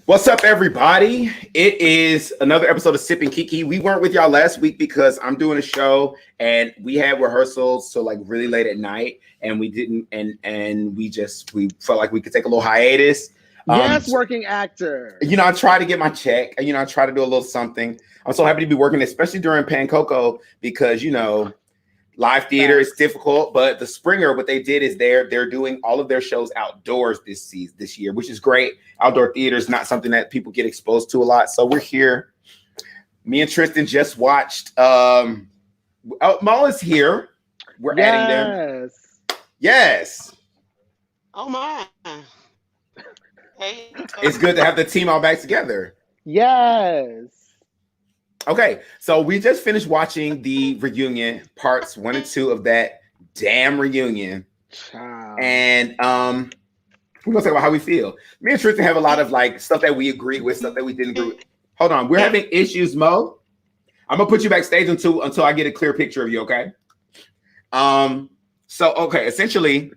What's up, everybody? It is another episode of Sipping Kiki. We weren't with y'all last week because I'm doing a show and we had rehearsals so like really late at night, and we didn't, and we felt like we could take a little hiatus. Yes, working actor. You know, I try to get my check. You know, I try to do a little something. I'm so happy to be working, especially during Pancoco, because you know, live theater is difficult, but the Springer, what they did is they're doing all of their shows outdoors this year, which is great. Outdoor theater is not something that people get exposed to a lot. So we're here. Me and Tristan just watched Mo is here. We're adding them. Yes. Oh my. Hey. It's good to have the team all back together. Yes. Okay, so we just finished watching the reunion, parts 1 and 2 of that damn reunion. And we're gonna talk about how we feel. Me and Tristan have a lot of like stuff that we agree with, stuff that we didn't agree with. Hold on, we're having issues, Mo. I'm gonna put you backstage until I get a clear picture of you, okay? So okay, essentially,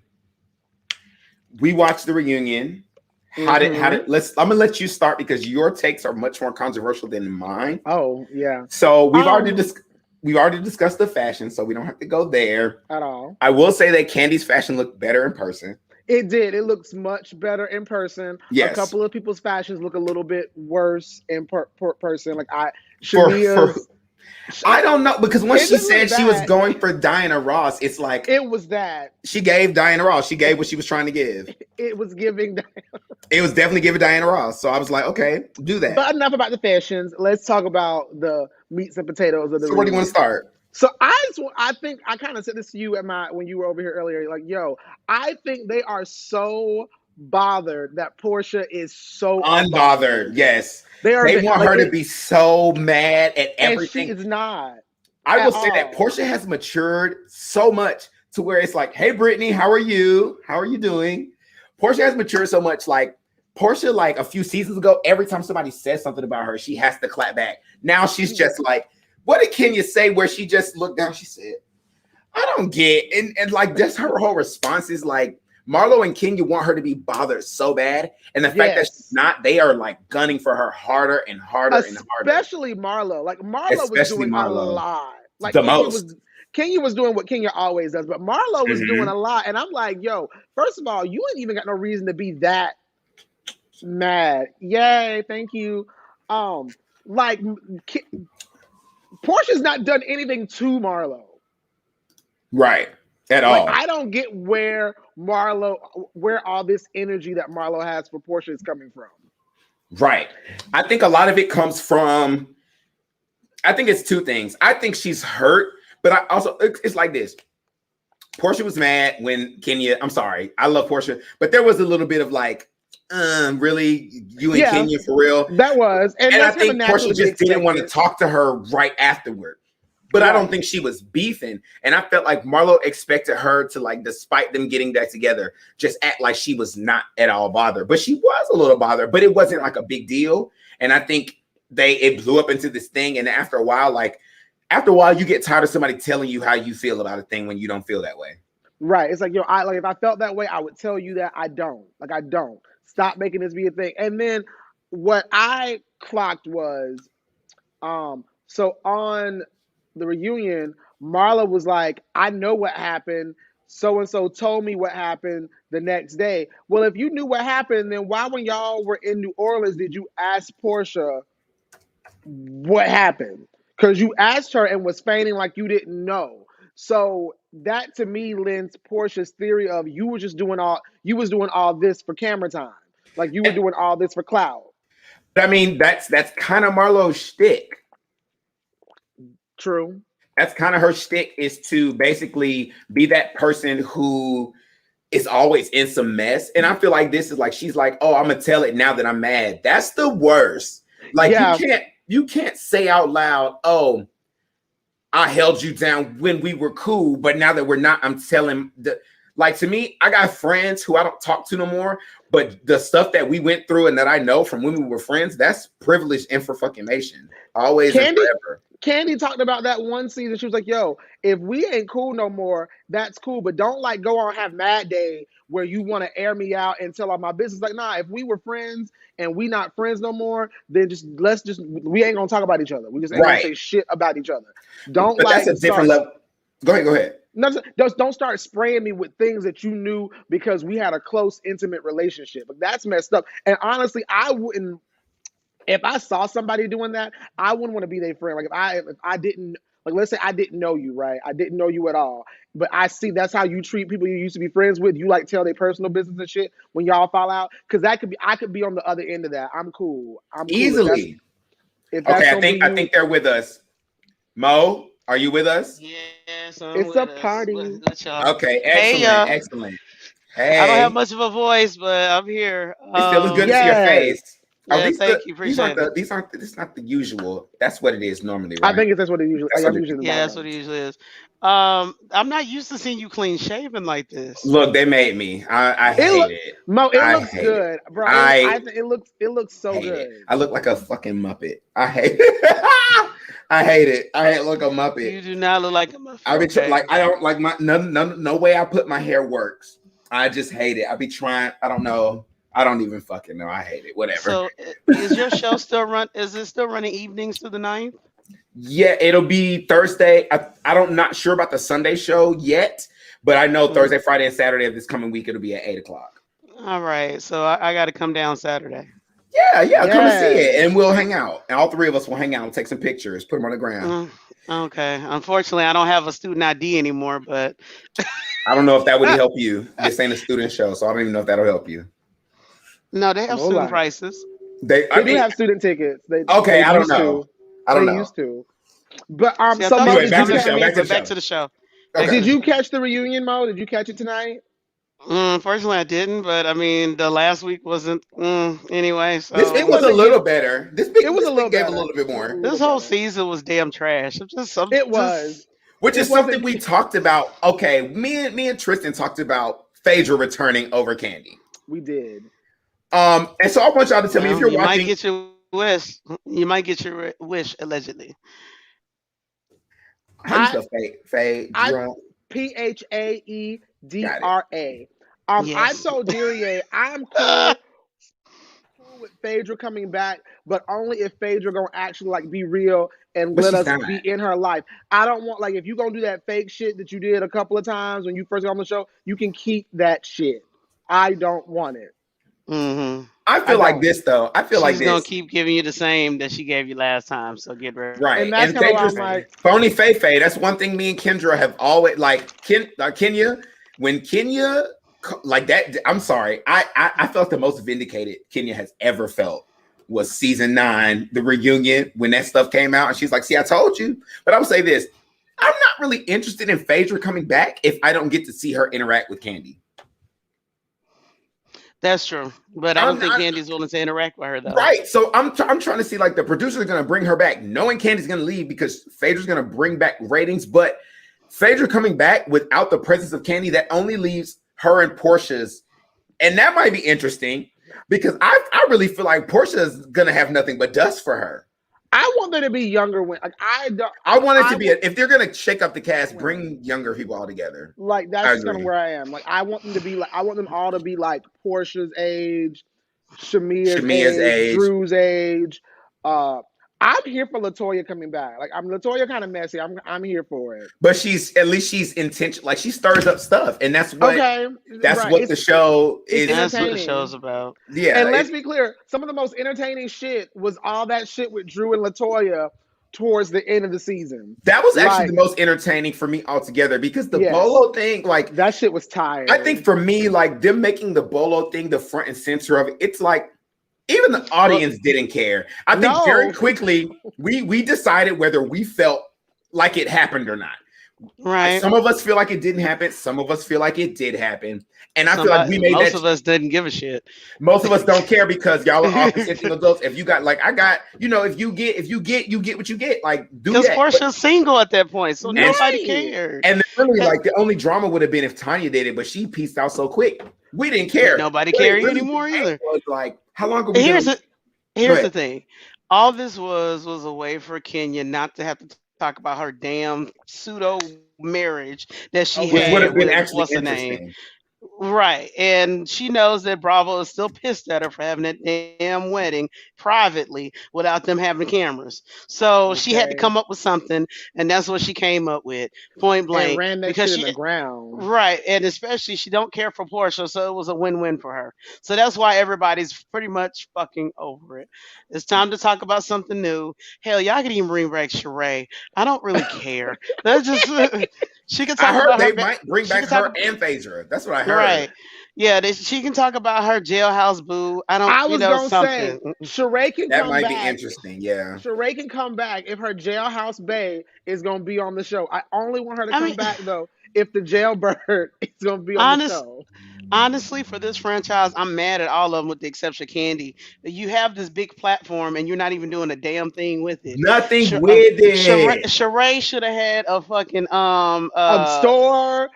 we watched the reunion. How did I'm gonna let you start because your takes are much more controversial than mine. Oh yeah. So we've already discussed the fashion, so we don't have to go there at all. I will say that Candy's fashion looked better in person. It did. It looks much better in person. Yes. A couple of people's fashions look a little bit worse in person. Like I don't know, because when she said she was going for Diana Ross, it's like it was that she gave Diana Ross. She gave what she was trying to give. It was giving. It was definitely giving Diana Ross. So I was like, okay, do that. But enough about the fashions. Let's talk about the meats and potatoes of the. So where do you want to start? So I think I kind of said this to you when you were over here earlier. Like, yo, I think they are so bothered that Portia is so unbothered. Yes. They want her to be so mad at everything. And she is not. I will say that Portia has matured so much to where it's like, hey, Brittany, how are you? How are you doing? Portia has matured so much. Like Portia, like a few seasons ago, every time somebody says something about her, she has to clap back. Now she's just like, what did Kenya say? Where she just looked down, she said, I don't get. And like that's her whole response is like, Marlo and Kenya want her to be bothered so bad, and the fact that she's not, they are like gunning for her harder and harder and harder. Especially Marlo. Like Marlo was doing a lot. Like the most. Kenya was doing what Kenya always does, but Marlo was doing a lot. And I'm like, yo, first of all, you ain't even got no reason to be that mad. Yay, thank you. Like Portia's not done anything to Marlo. Right. At all. I don't get where all this energy that Marlo has for Portia is coming from. Right. I think a lot of it comes from, I think it's two things. I think she's hurt, but it's like this. Portia was mad when Kenya, I'm sorry, I love Portia, but there was a little bit of like, really, you and Kenya for real? That was, and I that's kind of think Portia naturally just didn't want to talk to her right afterward. But I don't think she was beefing. And I felt like Marlo expected her to, like, despite them getting back together, just act like she was not at all bothered. But she was a little bothered, but it wasn't like a big deal. And I think it blew up into this thing. And after a while, you get tired of somebody telling you how you feel about a thing when you don't feel that way. Right. It's like, if I felt that way, I would tell you that I don't. Like, I don't. Stop making this be a thing. And then what I clocked was, so on the reunion, Marla was like, I know what happened. So-and-so told me what happened the next day. Well, if you knew what happened, then why, when y'all were in New Orleans, did you ask Portia what happened? Because you asked her and was feigning like you didn't know. So that to me lends Portia's theory of you was doing all this for camera time. Like you were doing all this for clout. I mean, that's kind of Marlo's shtick. True. That's kind of her shtick, is to basically be that person who is always in some mess. And I feel like this is like, she's like, oh, I'm gonna tell it now that I'm mad. That's the worst. Like, you can't say out loud, oh, I held you down when we were cool, but now that we're not, I'm telling like, to me, I got friends who I don't talk to no more, but the stuff that we went through and that I know from when we were friends, that's privileged information. Always and forever. Candy talked about that one season. She was like, yo, if we ain't cool no more, that's cool. But don't like go on have mad day where you want to air me out and tell all my business. Like, nah, if we were friends and we not friends no more, then we ain't gonna talk about each other. We just ain't gonna say shit about each other. Don't, but like, that's a different level. Go ahead. No, don't start spraying me with things that you knew because we had a close, intimate relationship. But that's messed up. And honestly, I wouldn't. If I saw somebody doing that, I wouldn't want to be their friend. Like if I didn't, like, let's say I didn't know you, right? I didn't know you at all, but I see that's how you treat people you used to be friends with. You like tell their personal business and shit when y'all fall out, because I could be on the other end of that. I'm cool. Easily. If that's okay, I think they're with us. Mo, are you with us? Yes, it's a party. Okay, excellent. Hey, I don't have much of a voice, but I'm here. It still looks good to see your face. Yeah, thank you. Appreciate it. This is not the usual. That's what it is normally, right? I think that's what it usually is. That's what it usually is. I'm not used to seeing you clean shaven like this. Look, they made me. I hate it. Mo, it looks good, bro. I think it looks so good. I look like a fucking Muppet. I hate it. I hate it. I look like a Muppet. You do not look like a Muppet. I be like, I don't like my no way I put my hair works. I just hate it. I be trying. I don't know. I don't even fucking know. I hate it. Whatever. So is your show still run? Is it still running evenings through the 9th? Yeah, it'll be Thursday. I'm not sure about the Sunday show yet, but I know Thursday, Friday, and Saturday of this coming week it'll be at 8:00. All right. So I got to come down Saturday. Yeah, come and see it, and we'll hang out. And all three of us will hang out and take some pictures, put them on the ground. Okay. Unfortunately, I don't have a student ID anymore, but I don't know if that would help you. This ain't a student show, so I don't even know if that'll help you. No, they have student prices. They do have student tickets. I don't know. They used to. But back to the show. Okay. Did you catch the reunion, Mo? Did you catch it tonight? Unfortunately, I didn't. But I mean, the last week wasn't anyway. So this week was a little better. It was a little bit more. This whole season was damn trash. Which is something we talked about. Okay, me and Tristan talked about Phaedra returning over Candy. We did. And so I want y'all to tell me if you're watching. Might get your wish. You might get your wish allegedly. How do you spell Phaedra? Phaedra. I told Dureyea I'm cool with Phaedra coming back, but only if Phaedra gonna actually like be real and let us be in her life. I don't want, like, if you gonna do that fake shit that you did a couple of times when you first got on the show, you can keep that shit. I don't want it. Mm-hmm. I feel like this though. She's gonna keep giving you the same that she gave you last time. So get ready. Right. And that's kind of like phony Faye. That's one thing me and Kendra have always Kenya. When Kenya like that, I'm sorry. I felt the most vindicated Kenya has ever felt was season 9, the reunion, when that stuff came out, and she's like, "See, I told you." But I would say this: I'm not really interested in Phaedra coming back if I don't get to see her interact with Candy. That's true, but I don't think Candy's willing to interact with her though. Right. So I'm trying to see, like, the producers are going to bring her back, knowing Candy's going to leave because Phaedra's going to bring back ratings. But Phaedra coming back without the presence of Candy, that only leaves her and Portia's, and that might be interesting because I really feel like Portia's going to have nothing but dust for her. I want there to be younger women. Like I want it to be if they're gonna shake up the cast, bring younger people all together. Like that's kind of where I am. Like I want them to be like I want them all to be like Portia's age, Shamea's age, Drew's age. I'm here for LaToya coming back. Like LaToya kind of messy. I'm here for it. But she's intentional. Like she stirs up stuff, and that's what what the show is. That's what the show's about. Yeah, and let's be clear. Some of the most entertaining shit was all that shit with Drew and LaToya towards the end of the season. That was actually the most entertaining for me altogether because the Bolo thing, like that shit was tired. I think for me, like them making the Bolo thing the front and center of it, it's like. Even the audience didn't care. I think very quickly we decided whether we felt like it happened or not. Right. Some of us feel like it didn't happen. Some of us feel like it did happen. And I feel like we made most of us didn't give a shit. Most of us don't care because y'all are all consenting adults. If you got if you get what you get. Like do that. Because Portia's single at that point, so nobody cared. And really, like the only drama would have been if Tanya did it, but she pieced out so quick. We didn't care. Nobody cared anymore either. Like how long are we? Here's the thing. All this was a way for Kenya not to have to talk about her damn pseudo marriage that she had. Would have been actually what's her name? Right. And she knows that Bravo is still pissed at her for having that damn wedding privately without them having cameras. So she had to come up with something, and that's what she came up with, point blank. And ran that because shit in the ground. Right. And especially she don't care for Portia, so it was a win-win for her. So that's why everybody's pretty much fucking over it. It's time to talk about something new. Hell, y'all can even bring back Sheree. I don't really care. That's just she can talk I heard about they might bring back her and Phaedra. That's what I heard. Right. Yeah, she can talk about her jailhouse boo. I was gonna say Sheree can that come might back. be interesting. Yeah, Sheree can come back if her jailhouse bae is gonna be on the show. I only want her to come back though if the jailbird is gonna be on the show. Honestly, for this franchise, I'm mad at all of them with the exception of Candy. You have this big platform and you're not even doing a damn thing with it. Nothing with it. Sheree should have had a fucking store.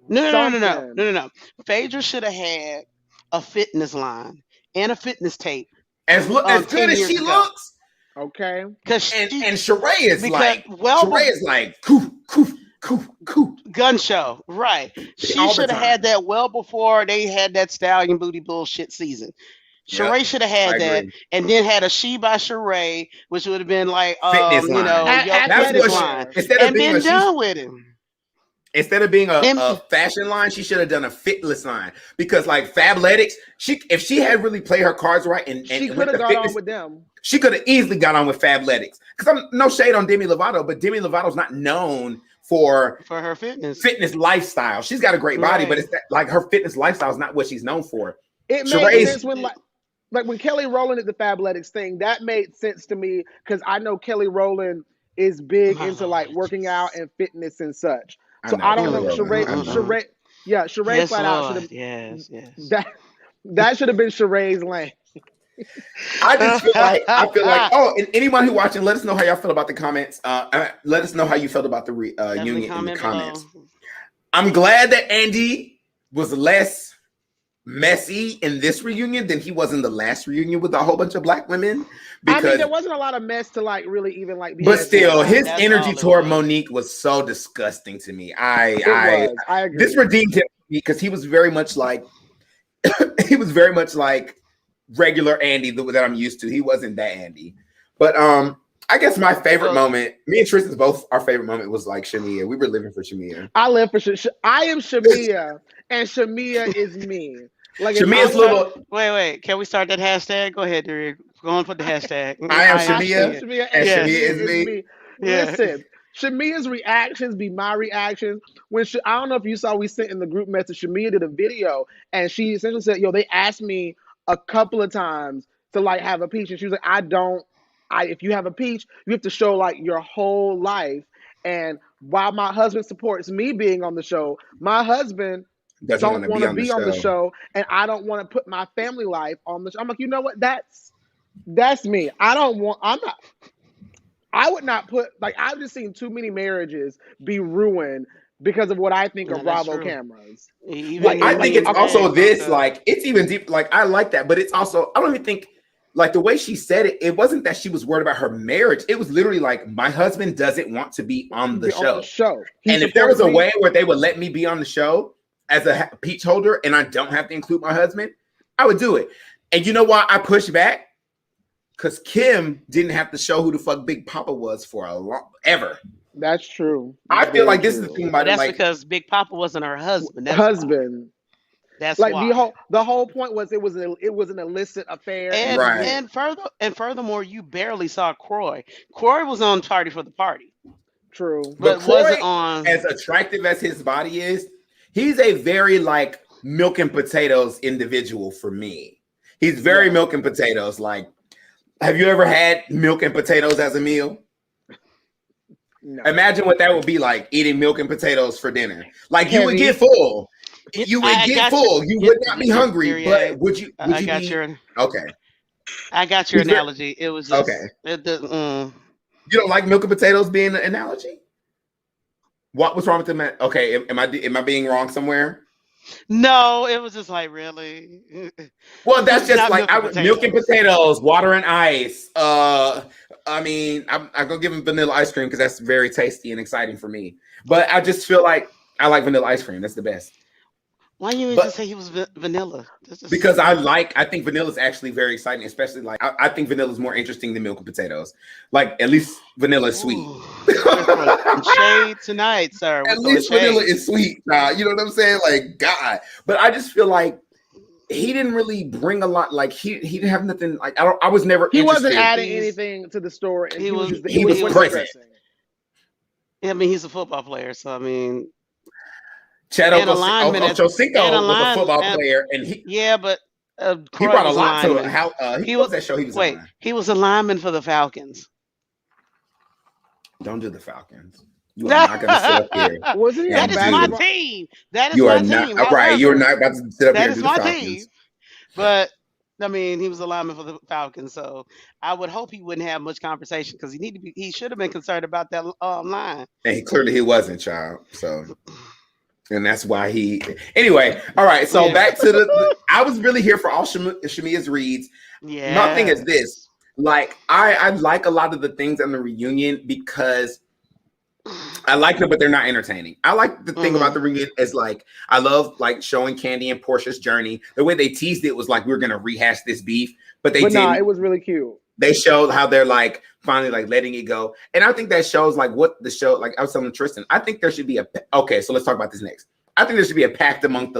No. Phaedra should have had a fitness line and a fitness tape. As good as she looks. Okay. Because and Sheree is like Cool. Gun show, right? She should have had that well before they had that stallion booty bullshit season. Sheree should have had that, and then had a She by Sheree, which would have been like, fitness line. That's what line. And been done with it. Instead of being a fashion line, she should have done a fitness line because, like Fabletics, if she had really played her cards right and she could have got on with them. She could have easily got on with Fabletics. Because I'm no shade on Demi Lovato, but Demi Lovato's not known for her fitness lifestyle. She's got a great body, but it's like her fitness lifestyle is not what she's known for. It made sense when like when Kelly Rowland did the Fabletics thing. That made sense to me because I know Kelly Rowland is big into like working out and fitness and such. So I don't know. Sheree flat out should have. Yes. That should have been Sheree's lane. I feel like and anyone who watching, let us know how y'all feel about the comments. Let us know how you felt about the reunion in the comments. I'm glad that Andy was less messy in this reunion than he was in the last reunion with a whole bunch of black women. Because, I mean, there wasn't a lot of mess to like really even like. But still, his energy toward Monique was so disgusting to me. I agree. This redeemed him because he was very much like regular Andy that I'm used to. He wasn't that Andy. But I guess my favorite moment, me and Tristan's both, our favorite moment was like Shamea. We were living for Shamea. I live for I am Shamea, and Shamea is me. Like Shamea's little. Wait. Can we start that hashtag? Go ahead, Dureyea. Go on, put the hashtag. I am Shamea, and Shamea is me. Yeah. Listen, Shamea's reactions be my reactions. When I don't know if you saw, we sent in the group message. Shamea did a video, and she essentially said, "Yo, they asked me a couple of times to like have a peach," and she was like, if you have a peach, you have to show like your whole life. And while my husband supports me being on the show, my husband Doesn't want don't to want be to on the be on the show. show, and I don't want to put my family life on the show. I'm like, you know what? That's me. I would not put, like, I've just seen too many marriages be ruined because of what I think are No, that's Bravo true. cameras. Even I think it's even also Greg broke this, up. like, it's even deep. Like, I like that, but it's also, I don't even think, like, the way she said it, it wasn't that she was worried about her marriage. It was literally like, my husband doesn't want to be on the Be on the show. show. And if there was a way where they would let me be on the show as a peach holder and I don't have to include my husband, I would do it. And you know why I pushed back? Because Kim didn't have to show who the fuck Big Papa was for ever. That's true. I That's feel like very this is the true. thing But about it. that's Like, because Big Papa wasn't her husband. That's why. Husband. That's Like why. the whole point was it was an illicit affair, and he right. did. And furthermore, you barely saw Croy. Croy was on Tardy for the Party, True. But but wasn't Croy, on. as attractive as his body is, he's a very like milk and potatoes individual for me. He's very Yeah. milk and potatoes. Like, have you ever had milk and potatoes as a meal? No. Imagine what that would be like, eating milk and potatoes for dinner. Like, you would Heavy. get full. You would I get got full. You would not be hungry, Dureyea. but would you I got be your okay? I got your He's very- analogy. It was just Okay. mm. You don't like milk and potatoes being an analogy? What's wrong with them? Okay, am I being wrong somewhere? No, it was just like really. Well, that's It's just not like milk and potatoes, water and ice. I mean, I'm gonna give him vanilla ice cream because that's very tasty and exciting for me. But I just feel like I like vanilla ice cream. That's the best. Why you even But- just say he was vanilla? Because I think vanilla is actually very exciting, especially like I think vanilla is more interesting than milk and potatoes. Like, at least vanilla is sweet. Ooh, we're throwing shade tonight, sir. At least vanilla is sweet. You know what I'm saying? Like, God. But I just feel like he didn't really bring a lot. Like, he didn't have nothing. Like, I was never. He wasn't interested. adding anything to the story. And he was- just, he was present. stressing. I mean, he's a football player, so I mean, Chad And alignment as- Ochocinco and was a align- football and- player, and he yeah, but brought a lot to lineman. how He what was was- that show he was Wait, on. he was a lineman for the Falcons. Don't do the Falcons. You are not going to sit up here. Wasn't he Yeah, on That is my basketball? team. That is You my are team. not right. You are not about to sit up That here and is do the my Falcons. team. But I mean, he was a lineman for the Falcons, so I would hope he wouldn't have much conversation because he should have been concerned about that line. And clearly he wasn't, child. So, and that's why anyway, all right. So Yeah. back to I was really here for all Shamea's reads. Yeah. My thing is this. Like, I like a lot of the things on the reunion because I like them, but they're not entertaining. I like the thing about the reunion is like, I love like showing Candy and Portia's journey. The way they teased it was like, we were going to rehash this beef, but they didn't. It was really cute. They showed how they're like finally like letting it go. And I think that shows like what the show, like I was telling Tristan, I think there should be okay, so let's talk about this next. I think there should be a pact amongst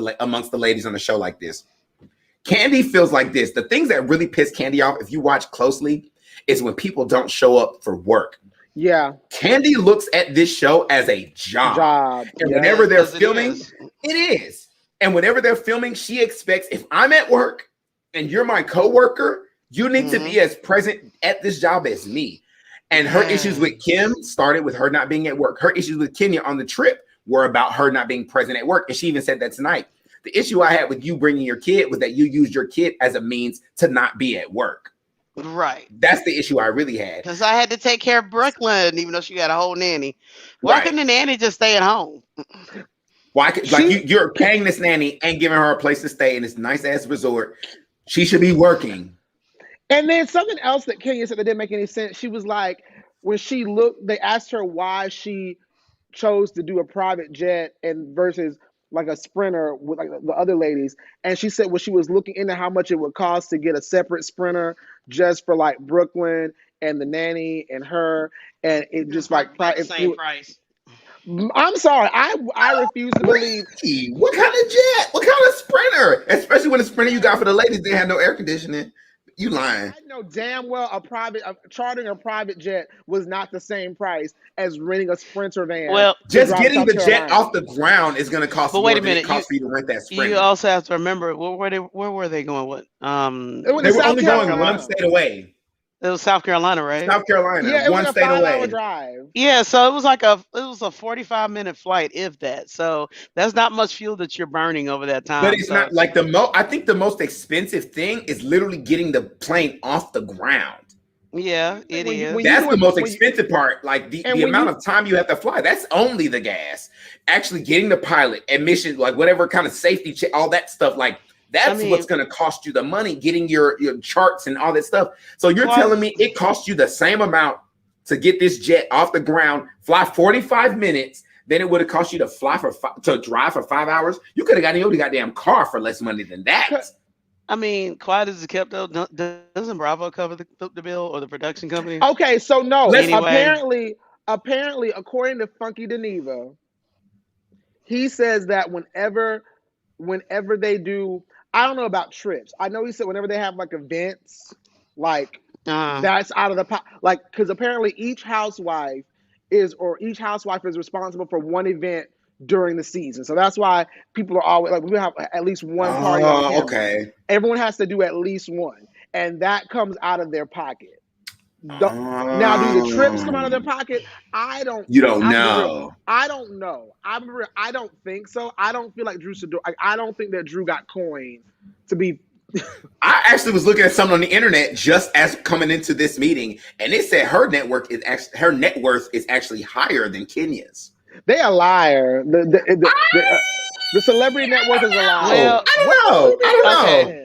the ladies on a show like this. Candy feels like this. The things that really piss Candy off, if you watch closely, is when people don't show up for work. Yeah. Candy looks at this show as a job. And Yeah. whenever they're Because it filming, is. it is. And whenever they're filming, she expects, if I'm at work and you're my coworker, you need to be as present at this job as me. And her issues with Kim started with her not being at work. Her issues with Kenya on the trip were about her not being present at work. And she even said that tonight. The issue I had with you bringing your kid was that you used your kid as a means to not be at work. Right. That's the issue I really had. Because I had to take care of Brooklyn, even though she got a whole nanny. Why Right. couldn't the nanny just stay at home? Why? Like you're paying this nanny and giving her a place to stay in this nice ass resort. She should be working. And then something else that Kenya said that didn't make any sense. She was like, when she looked, they asked her why she chose to do a private jet and versus like a sprinter with like the other ladies. And she said, well, she was looking into how much it would cost to get a separate sprinter just for like Brooklyn and the nanny and her. And it just like, the same price. I'm sorry. I refuse to believe. What kind of jet? What kind of sprinter? Especially when the sprinter you got for the ladies, they had no air conditioning. You lying. I know damn well chartering a private jet was not the same price as renting a Sprinter van. Well, just getting the jet off the ground is going to cost more than it costs for you to rent that Sprinter. You also have to remember where were they going with? They were only going one state away. It was South Carolina, right? South Carolina, Yeah, it was one like a state 5 hour away. drive. Yeah, so it was a 45-minute flight, if that. So that's not much fuel that you're burning over that But time. it's So not like I think the most expensive thing is literally getting the plane off the ground. yeah, it When is. you That's the doing most when you, expensive part. Like and the when amount you of time you have to fly. That's only the gas. Actually getting the pilot, admission, like whatever kind of safety check, all that stuff. Like I that's what's mean, going to cost you the money. Getting your charts and all that stuff. So you're Quad telling is me it costs you the same amount to get this jet off the ground, fly 45 minutes. Then it would have cost you to to drive for 5 hours. You could have gotten your goddamn car for less money than that. I mean, quiet as it kept though. Doesn't Bravo cover the bill or the production company? okay, so no, Let's Anyway, apparently, according to Funky Deneva, he says that whenever they do, I don't know about trips. I know he said whenever they have like events, like uh, that's out of the like because apparently each housewife each housewife is responsible for one event during the season. So that's why people are always like we have at least one party on Oh, camera. okay. Everyone has to do at least one, and that comes out of their pocket. Now, do the trips come out of their pocket? I don't. You don't I'm gonna be real. know. I don't know. I'm real. I don't think so. I don't feel like Drew should do. I don't think that Drew got coin to be. I actually was looking at something on the internet just as coming into this meeting, and it said her net worth is actually higher than Kenya's. They a liar. The celebrity net worth is a lie. well, I don't know. okay.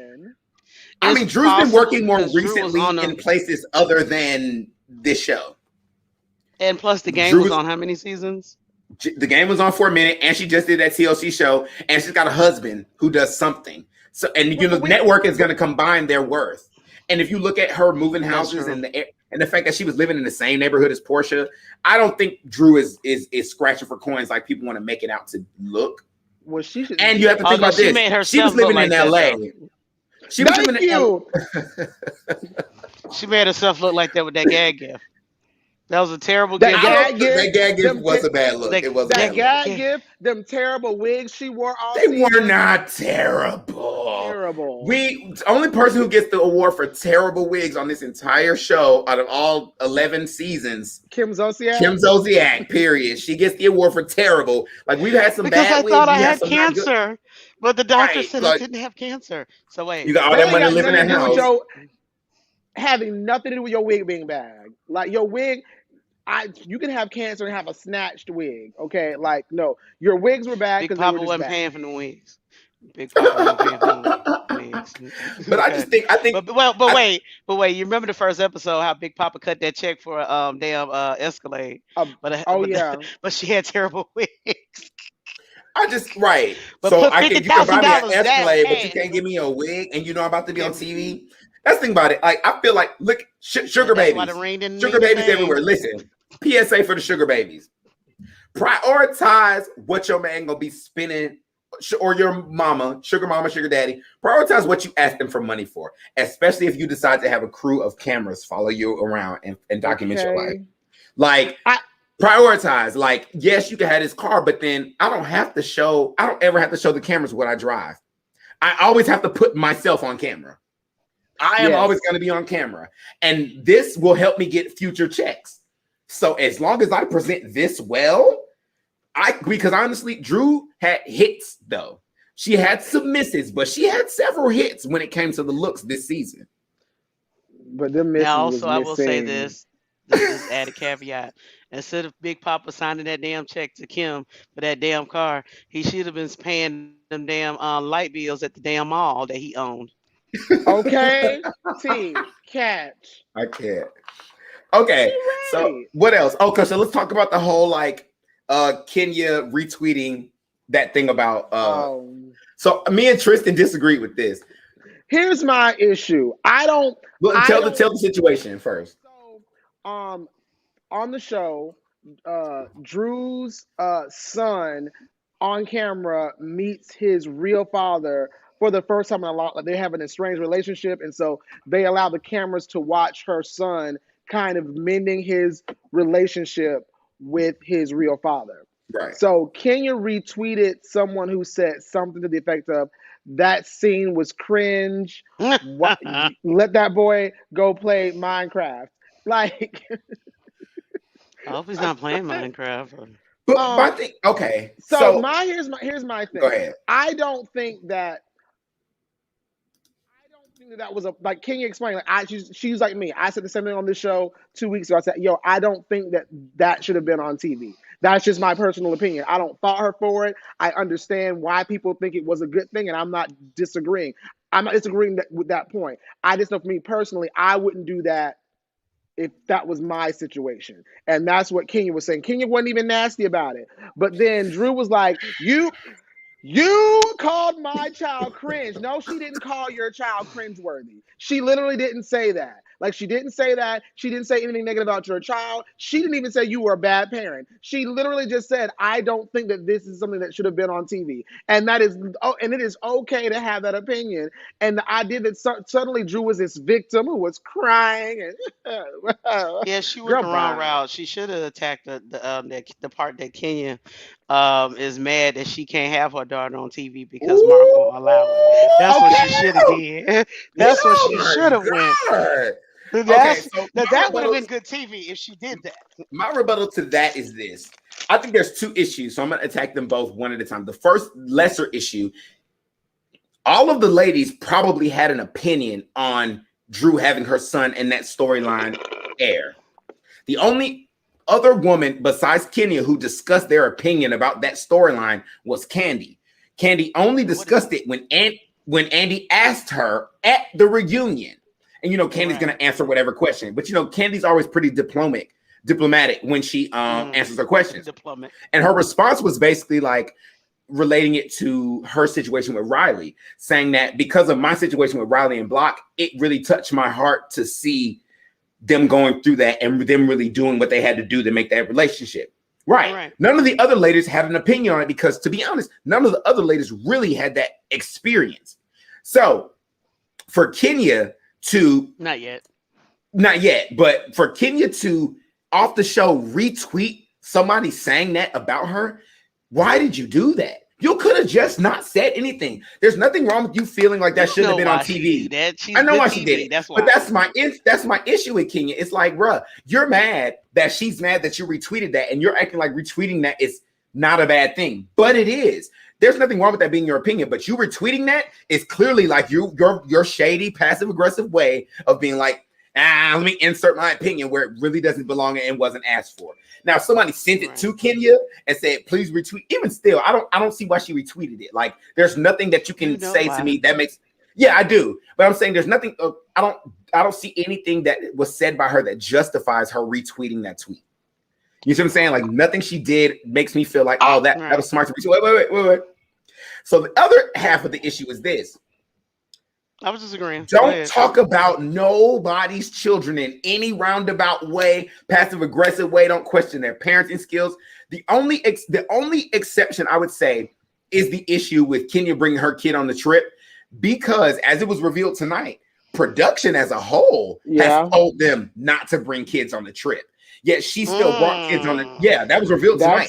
I It's mean, Drew's been possible working more because Drew was recently on in them, places other than this show. and plus the game Drew was was- on how many seasons? The game was on for a minute, and she just did that TLC show, and she's got a husband who does something. So, and you know, the network is going to combine their worth. And if you look at her moving houses and the fact that she was living in the same neighborhood as Portia, I don't think Drew is scratching for coins like people want to make it out to look. Well, she should. And you have to think about she this. made She herself was living look in like LA. that, She was Thank living in you. She made herself look like that with that gag gift. That was a terrible That gift. gag gift. That gag gift was a bad look. It was a That bad gag look. gift. Them terrible wigs she wore all They season. were not terrible. Terrible. The only person who gets the award for terrible wigs on this entire show out of all 11 seasons, Kim Zolciak. Kim Zolciak, period. She gets the award for terrible. Like we've had some Because bad I wigs. thought I we had some not good- cancer, but the doctor Right, said like- I didn't have cancer. So wait, You got all that money ain't got living nothing at to do with house. having nothing to do with your wig being bad. Like your wig, you can have cancer and have a snatched wig. Okay, like no, your wigs were bad Big because they Papa were just wasn't bad. paying for the wigs. Big Papa wasn't paying for the wigs. But I just think But wait. You remember the first episode how Big Papa cut that check for a damn Escalade? Yeah. But she had terrible wigs. right. But so put I can you can buy me $50,000 an down, Escalade, but you man. can't give me a wig, and you know I'm about to be on TV. That's the thing about it. Like I feel like look, sugar That's babies, why the ring didn't sugar mean a babies thing. everywhere. Listen, PSA for the sugar babies: prioritize what your man gonna be spending, or your mama, sugar daddy. Prioritize what you ask them for money for, especially if you decide to have a crew of cameras follow you around and document your life. Like prioritize. Like yes, you can have this car, but then I don't ever have to show the cameras what I drive. I always have to put myself on camera. I am always going to be on camera, and this will help me get future checks. So as long as I present this well, because honestly, Drew had hits though. She had some misses, but she had several hits when it came to the looks this season. But them misses Now, was also, I will say missing. this added caveat. Instead of Big Papa signing that damn check to Kim for that damn car, he should have been paying them damn light bills at the damn mall that he owned. Okay, T, catch. I can't. Okay, so what else? Okay, so let's talk about the whole like Kenya retweeting that thing about so me and Tristan disagree with this. Here's my issue. Tell the situation first. So on the show, Drew's son on camera meets his real father for the first time in a lot. Like they have an estranged relationship, and so they allow the cameras to watch her son kind of mending his relationship with his real father. Right. So Kenya retweeted someone who said something to the effect of That scene was cringe. What, let that boy go play Minecraft. Like, I hope he's not playing Minecraft. But my thing, okay. So So here's my go thing. ahead. I don't think that that was a, like Kenya explained. Like she's like me. I said the same thing on this show 2 weeks ago. I said, "Yo, I don't think that should have been on TV." That's just my personal opinion. I don't fault her for it. I understand why people think it was a good thing, and I'm not disagreeing. I'm not disagreeing with that point. I just know for me personally, I wouldn't do that if that was my situation. And that's what Kenya was saying. Kenya wasn't even nasty about it. But then Drew was like, You called my child cringe. No, she didn't call your child cringeworthy. She literally didn't say that. Like, she didn't say that. She didn't say anything negative about your child. She didn't even say you were a bad parent. She literally just said, I don't think that this is something that should have been on TV. And that is, and it is okay to have that opinion. And the idea that suddenly Drew was this victim who was crying and Yeah, she went girl, the wrong bye. route. She should have attacked the part that Kenya is mad that she can't have her daughter on TV because Mark Ooh, won't allow it. That's what she should have okay. did. That's what Oh she my should have went. God. Okay, That's so that would have been good TV if she did that. my rebuttal to that is this. I think there's two issues, so I'm going to attack them both one at a time. The first lesser issue, all of the ladies probably had an opinion on Drew having her son in that storyline air. The only other woman besides Kenya who discussed their opinion about that storyline was Candy. Candy only discussed it when Andy asked her at the reunion. And Candy's going to answer whatever question. But Candy's always pretty diplomatic when she answers her questions. Diplomatic. And her response was basically like relating it to her situation with Riley, saying that because of my situation with Riley and Block, it really touched my heart to see them going through that and them really doing what they had to do to make that relationship. Right. None of the other ladies had an opinion on it because, to be honest, none of the other ladies really had that experience. So for Kenya to not yet, but for Kenya to off the show retweet somebody saying that about her, why did you do that? You could have just not said anything. There's nothing wrong with you feeling like that shouldn't have been on TV. I know why she did it. That's why. But that's my issue with Kenya. It's like, bruh, you're mad that she's mad that you retweeted that, and you're acting like retweeting that is not a bad thing. But it is. There's nothing wrong with that being your opinion. But you retweeting that is clearly like your shady, passive-aggressive way of being like, let me insert my opinion where it really doesn't belong and wasn't asked for. Now, if somebody sent it to Kenya and said, please retweet, even still, I don't see why she retweeted it. Like, there's nothing that you can say to me that makes, I do. But I'm saying there's nothing, I don't see anything that was said by her that justifies her retweeting that tweet. You see what I'm saying? Like, nothing she did makes me feel like, that was smart to retweet. Wait. So the other half of the issue is this. I was just agreeing. Don't talk about nobody's children in any roundabout way, passive aggressive way. Don't question their parenting skills. The only exception I would say is the issue with Kenya bringing her kid on the trip, because as it was revealed tonight, production as a whole has told them not to bring kids on the trip. Yet she still brought kids on it. Yeah, that was revealed tonight.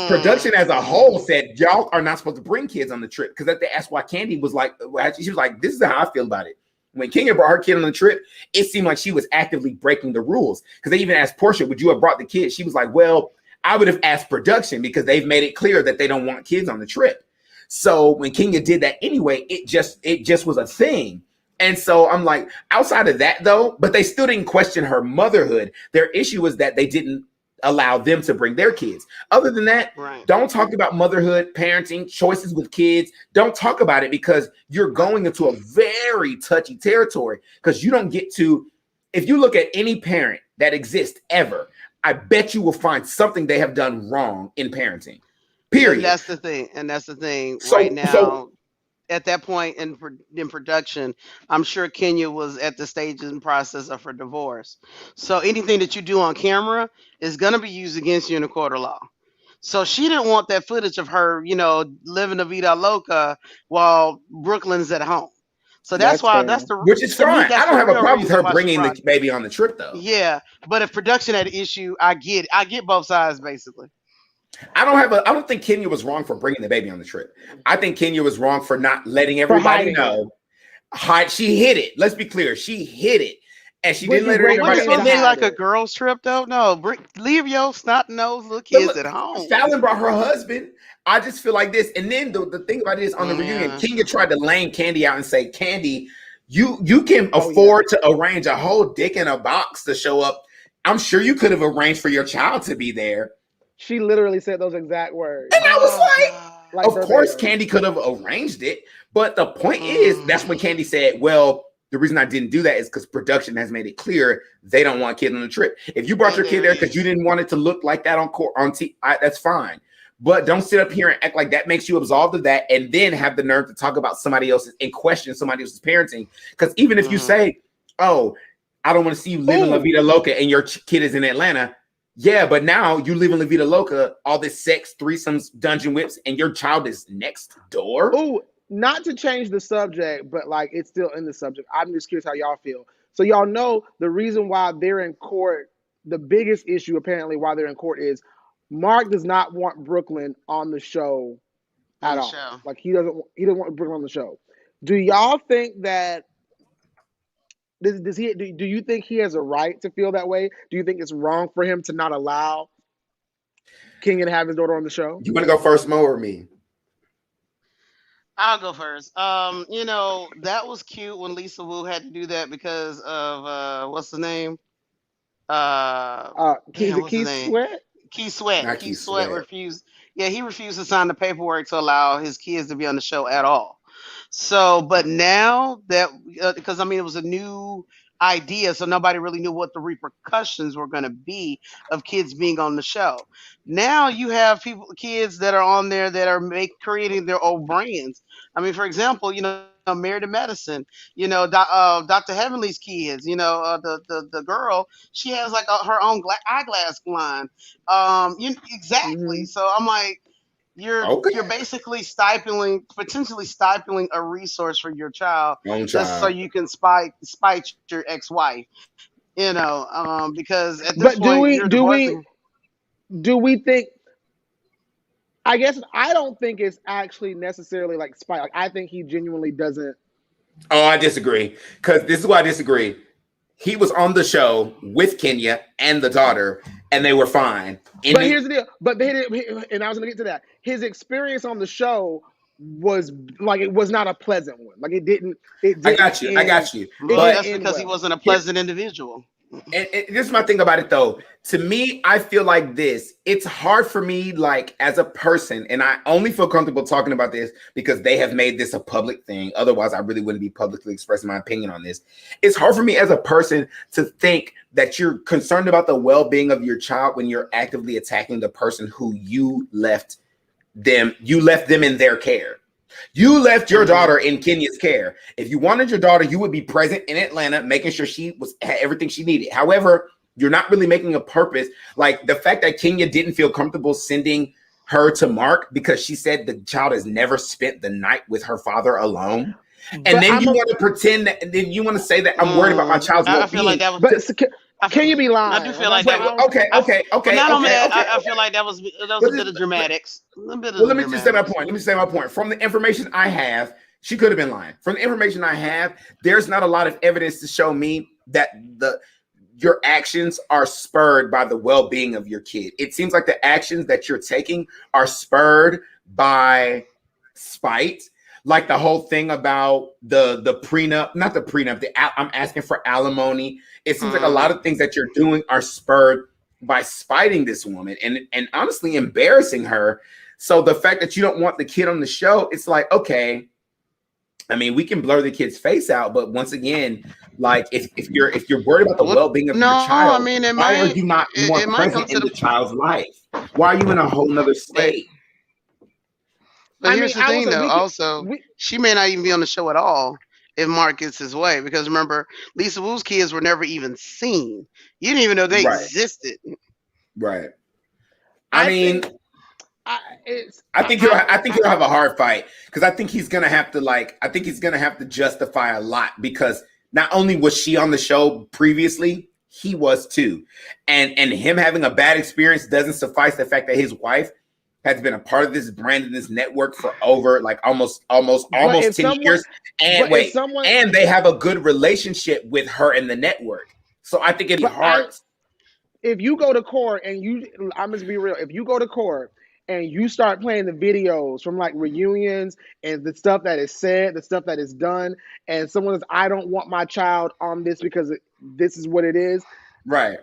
Production as a whole said, y'all are not supposed to bring kids on the trip. Because they asked why Candy was like, she was like, this is how I feel about it. When Kenya brought her kid on the trip, it seemed like she was actively breaking the rules. Because they even asked Portia, would you have brought the kids? She was like, well, I would have asked production because they've made it clear that they don't want kids on the trip. So when Kenya did that anyway, it just was a thing. And so I'm like, outside of that, though, but they still didn't question her motherhood. Their issue was that they didn't allow them to bring their kids. Other than that, don't talk about motherhood, parenting, choices with kids. Don't talk about it because you're going into a very touchy territory because you don't get to, if you look at any parent that exists ever, I bet you will find something they have done wrong in parenting, period. And that's the thing right now. At that point in production, I'm sure Kenya was at the stage and process of her divorce. So anything that you do on camera is going to be used against you in a court of law. So she didn't want that footage of her, living a vida loca while Brooklyn's at home. So that's why which is fine. I don't have a problem with her bringing the baby on the trip, though. Yeah, but if production had an issue, I get both sides basically. I don't think Kenya was wrong for bringing the baby on the trip. I think Kenya was wrong for not letting everybody know. She hid it. Let's be clear. She hid it. And she didn't let everybody. Wouldn't it supposed to be like a girls' trip though? No, leave your snot nose little kids at home. Fallon brought her husband. I just feel like this. And then the thing about it is on the reunion, Kenya tried to lame Candy out and say, Candy, you can afford to arrange a whole dick in a box to show up. I'm sure you could have arranged for your child to be there. She literally said those exact words. And I was like of course Candy could have arranged it. But the point is, that's when Candy said, well, the reason I didn't do that is because production has made it clear they don't want kids on the trip. If you brought your kid there because you didn't want it to look like that on TV, that's fine. But don't sit up here and act like that makes you absolved of that and then have the nerve to talk about somebody else's and question somebody else's parenting. Because even if you say, oh, I don't want to see you live in La Vida Loca and your kid is in Atlanta. Yeah, but now you live in La Vida Loca, all this sex, threesomes, dungeon whips, and your child is next door. Oh, not to change the subject, but like it's still in the subject. I'm just curious how y'all feel. So y'all know the reason why they're in court, the biggest issue apparently why they're in court is Mark does not want Brooklyn on the show at all. Like he doesn't want Brooklyn on the show. Do y'all think that do you think he has a right to feel that way? Do you think it's wrong for him to not allow King to have his daughter on the show? You want to go first, Mo, or me? I'll go first. That was cute when Lisa Wu had to do that because of what's the name? Key Sweat. Key Sweat refused. Yeah, he refused to sign the paperwork to allow his kids to be on the show at all. So, but now that because it was a new idea, so nobody really knew what the repercussions were going to be of kids being on the show. Now you have kids that are on there that are creating their own brands. For example, Married to Medicine, Dr. Heavenly's kids, the girl, she has like her own eyeglass line. Exactly. So I'm like, you're basically potentially stifling a resource for your child just so you can spite your ex-wife, because at this point do we think? I guess I don't think it's actually necessarily like spite. Like I think he genuinely doesn't. Oh, I disagree. Because this is why I disagree. He was on the show with Kenya and the daughter, and they were fine. But here's the deal. And I was going to get to that. His experience on the show was like it was not a pleasant one. Like it didn't. I got you. But that's because he wasn't a pleasant individual. And this is my thing about it, though. To me, I feel like this. It's hard for me, like as a person, and I only feel comfortable talking about this because they have made this a public thing. Otherwise, I really wouldn't be publicly expressing my opinion on this. It's hard for me as a person to think that you're concerned about the well-being of your child when you're actively attacking the person who you left them in their care. You left your daughter in Kenya's care. If you wanted your daughter, you would be present in Atlanta, making sure she had everything she needed. However, you're not really making a purpose. Like the fact that Kenya didn't feel comfortable sending her to Mark because she said the child has never spent the night with her father alone. And then you want to pretend that, and then you want to say that I'm worried about my child's well-being. I feel like that was. Can you be lying? I do feel like that was okay. I feel like that was a bit of dramatics. Let me just say my point. From the information I have, she could have been lying. From the information I have, there's not a lot of evidence to show me that your actions are spurred by the well-being of your kid. It seems like the actions that you're taking are spurred by spite. Like the whole thing about the prenup, not the prenup, I'm asking for alimony. It seems like a lot of things that you're doing are spurred by spiting this woman and honestly embarrassing her. So the fact that you don't want the kid on the show, it's like, okay, we can blur the kid's face out, but once again, like if you're worried about the well-being of your child, why are you not more present in the child's life? Why are you in a whole nother state? But here's the thing, though. She may not even be on the show at all if Mark gets his way. Because remember, Lisa Wu's kids were never even seen. You didn't even know they existed. Right. I think he'll have a hard fight because I think he's gonna have to justify a lot because not only was she on the show previously, he was too, and him having a bad experience doesn't suffice the fact that his wife has been a part of this brand and this network for over like almost 10 years. And wait, and they have a good relationship with her and the network. So I think it'd be hard. If you go to court and I'm just be real, if you go to court and you start playing the videos from like reunions and the stuff that is said, the stuff that is done, and someone says, I don't want my child on this because this is what it is. Right.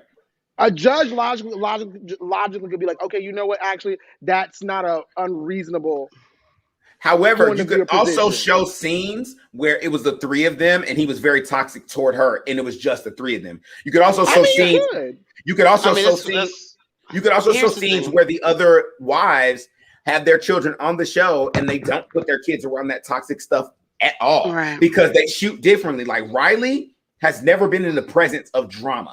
A judge logically could be like, okay, you know what? Actually, that's not a unreasonable. However, you could also show scenes where it was the three of them and he was very toxic toward her and it was just the three of them. You could also show scenes. You could also show scenes. You could also show scenes where the other wives have their children on the show and they don't put their kids around that toxic stuff at all because they shoot differently. Like Riley has never been in the presence of drama.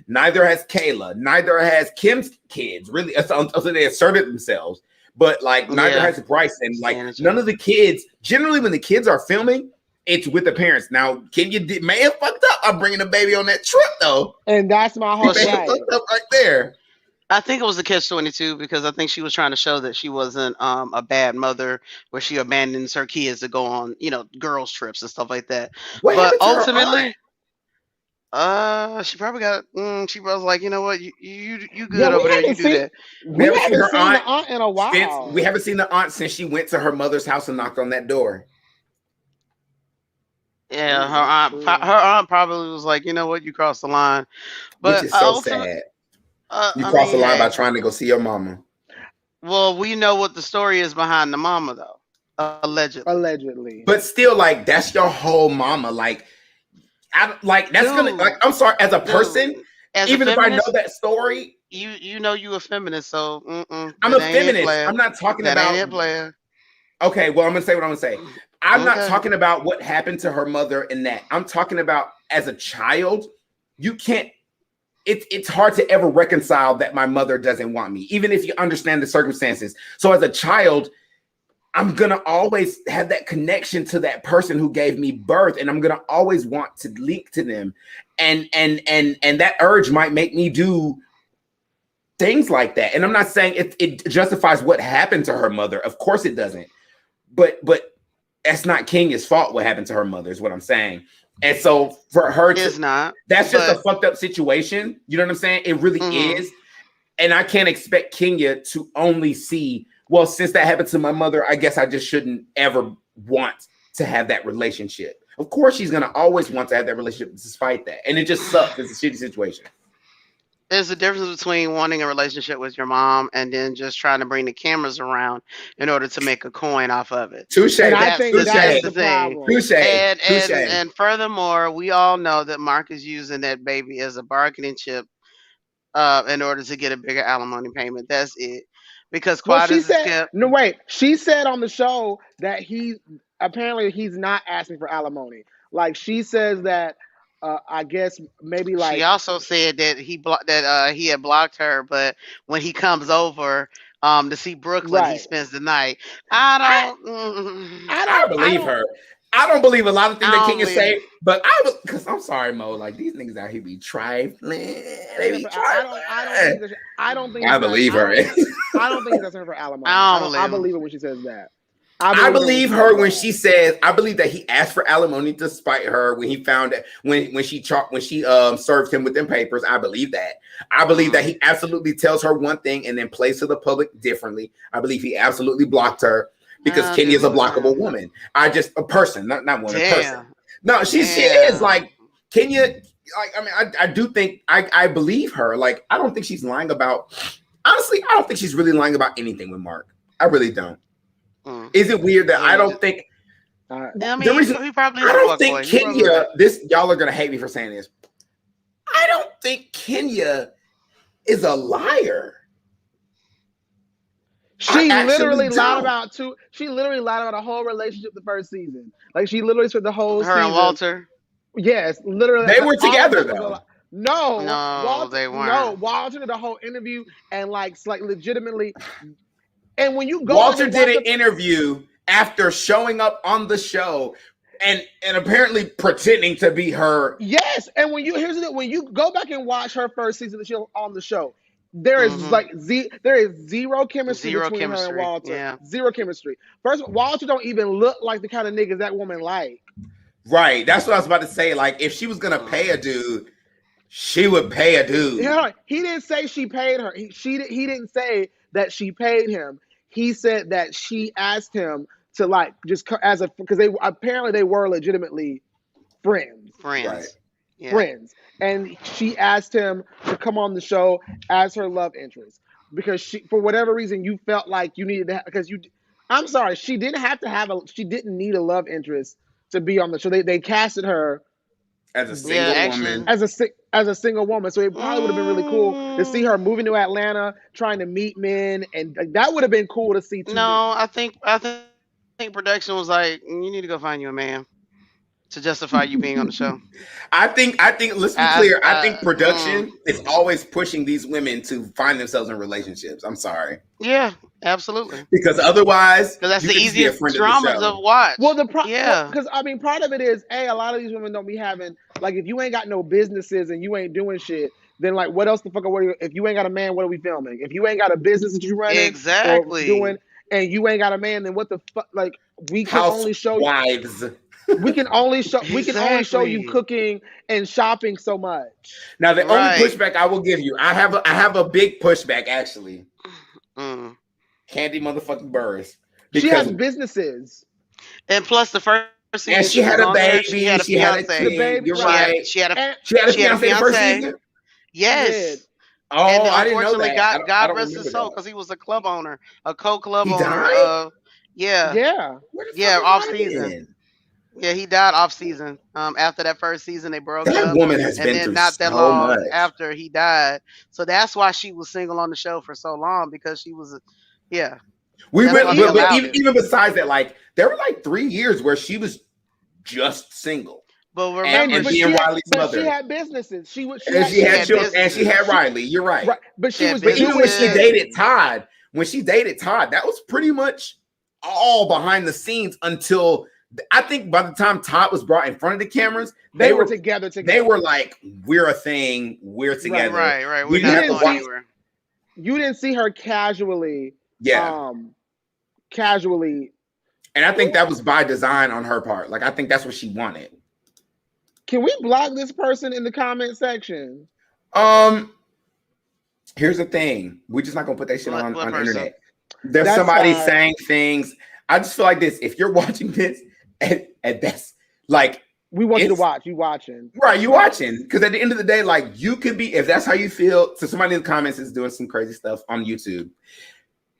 Neither has Kayla. Neither has Kim's kids. Really, until they asserted themselves. But like neither has Bryson. Like none of the kids. Generally, when the kids are filming, it's with the parents. Now, Kenya may have fucked up. I'm bringing the baby on that trip though, and that's my whole thing. Fucked up right there. I think it was a catch-22 because I think she was trying to show that she wasn't a bad mother where she abandons her kids to go on, girls trips and stuff like that. But ultimately. She probably got. She was like, you know what, you good over there. You do that. We haven't seen the aunt in a while. We haven't seen the aunt since she went to her mother's house and knocked on that door. Yeah, her aunt probably was like, you know what, you crossed the line. But which is so sad. You crossed the line by trying to go see your mama. Well, we know what the story is behind the mama, though. Allegedly. But still, like that's your whole mama, like. I'm sorry, as a person, even if I know that story, you know you a feminist, so I'm a feminist. I'm not talking about ain't player. Okay, well, I'm gonna say what I'm gonna say. I'm not talking about what happened to her mother in that. I'm talking about as a child, you can't. It's hard to ever reconcile that my mother doesn't want me, even if you understand the circumstances. So as a child, I'm going to always have that connection to that person who gave me birth. And I'm going to always want to link to them. And that urge might make me do things like that. And I'm not saying it justifies what happened to her mother. Of course it doesn't. But that's not Kenya's fault what happened to her mother is what I'm saying. And so for her, that's just a fucked up situation. You know what I'm saying? It really is. And I can't expect Kenya to only see, well, since that happened to my mother, I guess I just shouldn't ever want to have that relationship. Of course, she's going to always want to have that relationship despite that. And it just sucks. It's a shitty situation. There's a difference between wanting a relationship with your mom and then just trying to bring the cameras around in order to make a coin off of it. Touche. I think that's the thing. And furthermore, we all know that Mark is using that baby as a bargaining chip in order to get a bigger alimony payment. That's it. Because she said on the show that he's not asking for alimony. Like she says that I guess maybe like she also said that he had blocked her, but when he comes over to see Brooklyn, he spends the night. I believe her. I don't believe a lot of things that Kenya say, but because I'm sorry, Mo, like these niggas out here be trifling. They be trifling. I believe her. I don't think that's her for alimony. I believe her when she says that. I believe her when she says, I believe that he asked for alimony to spite her when he found that when she served him with them papers. I believe that. I believe that he absolutely tells her one thing and then plays to the public differently. I believe he absolutely blocked her. Because Kenya is a blockable woman. A person, not woman, a person. No, she is like Kenya. Like, I mean, I do think I believe her. Like, I don't think she's lying about. Honestly, I don't think she's really lying about anything with Mark. I really don't. Is it weird that I don't think? I don't think Kenya. Y'all are gonna hate me for saying this. I don't think Kenya is a liar. She literally lied about a whole relationship the first season. Like she literally spent the whole season. Her and Walter. Yes, literally. They were together though. No, they weren't. No, Walter did the whole interview and like legitimately. And when you go, Walter did an interview after showing up on the show and apparently pretending to be her. Yes, and when you go back and watch her first season of the show on the show. There is Mhm. there is zero chemistry Zero between her and chemistry. Walter. Yeah. Zero chemistry. First, Walter don't even look like the kind of niggas that woman like. Right. That's what I was about to say. Like, if she was gonna pay a dude, she would pay a dude. He didn't say she paid her. He didn't say that she paid him. He said that she asked him to like just as a because they apparently they were legitimately friends. Right. Friends. Yeah. Friends. And she asked him to come on the show as her love interest because she, for whatever reason, you felt like you needed to because you. I'm sorry, she didn't have to have a. She didn't need a love interest to be on the show. They casted her As a single woman. as a single woman. So it probably would have been really cool to see her moving to Atlanta, trying to meet men, and that would have been cool to see too. No, I think production was like, you need to go find you a man to justify you being on the show. I think let's be clear. I think production is always pushing these women to find themselves in relationships. I'm sorry. Yeah, absolutely. Because otherwise, Because that's you the could just be a easiest friend of the drama show. to watch. Well, yeah. because I mean, part of it is, a lot of these women don't be having like if you ain't got no businesses and you ain't doing shit, then like what else the fuck are we? If you ain't got a man, what are we filming? If you ain't got a business that you running Exactly. or doing, and you ain't got a man, then what the fuck? Like we can only show you. Housewives. We can only show Exactly. you cooking and shopping so much. Now the Right. only pushback I will give you, I have a big pushback actually. Candy motherfucking Burris. She has businesses. And plus the first season And she had was a on there, baby. she had a She had a fiance. kid. You're She right. She had a She had a fiance in the first fiance. season. Yes. Oh, And then I didn't know unfortunately, that. I God don't rest his remember soul, that. because he was a club owner, a co-club He owner. died? Yeah. Yeah. Where the Yeah, fuck is off Ryan season. in? Yeah, he died off season. After that first season, they broke That up, woman has and been then through not that so long much. after he died. So that's why she was single on the show for so long, because she was, yeah. We That's went, why they but allowed it. even besides that, like there were like 3 years where she was just single. But remember, And being Riley's mother. She had businesses. She had children, businesses. and she had Riley. You're right. Right, but she She was. had But even when she businesses. dated Todd, that was pretty much all behind the scenes until I think by the time Todd was brought in front of the cameras, they were together. They were like, "We're a thing. We're together." Right. We We're not didn't going anywhere. You didn't see her casually. Yeah. Casually. And I think that was by design on her part. Like I think that's what she wanted. Can we block this person in the comment section? Here's the thing. We're just not gonna put that shit on person? internet. There's That's somebody fine. saying things. I just feel like this. If you're watching this, and that's like we want you to watch. You watching. Right, you watching. Because at the end of the day, like you could be, if that's how you feel. So somebody in the comments is doing some crazy stuff on YouTube.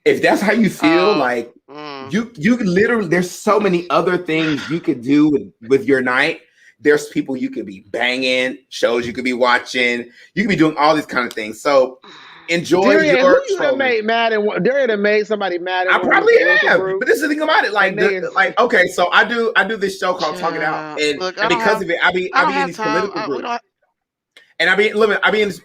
If that's how you feel, like you literally, there's so many other things you could do with your night. There's people you could be banging, shows you could be watching. You could be doing all these kind of things. So enjoy Dureyea, your who you done made mad and Dureyea done made somebody mad. I probably have, but this is the thing about it. Like, okay, so I do this show called Talk It Out, and, Look, and because of it, I be in these political groups, and I be in this,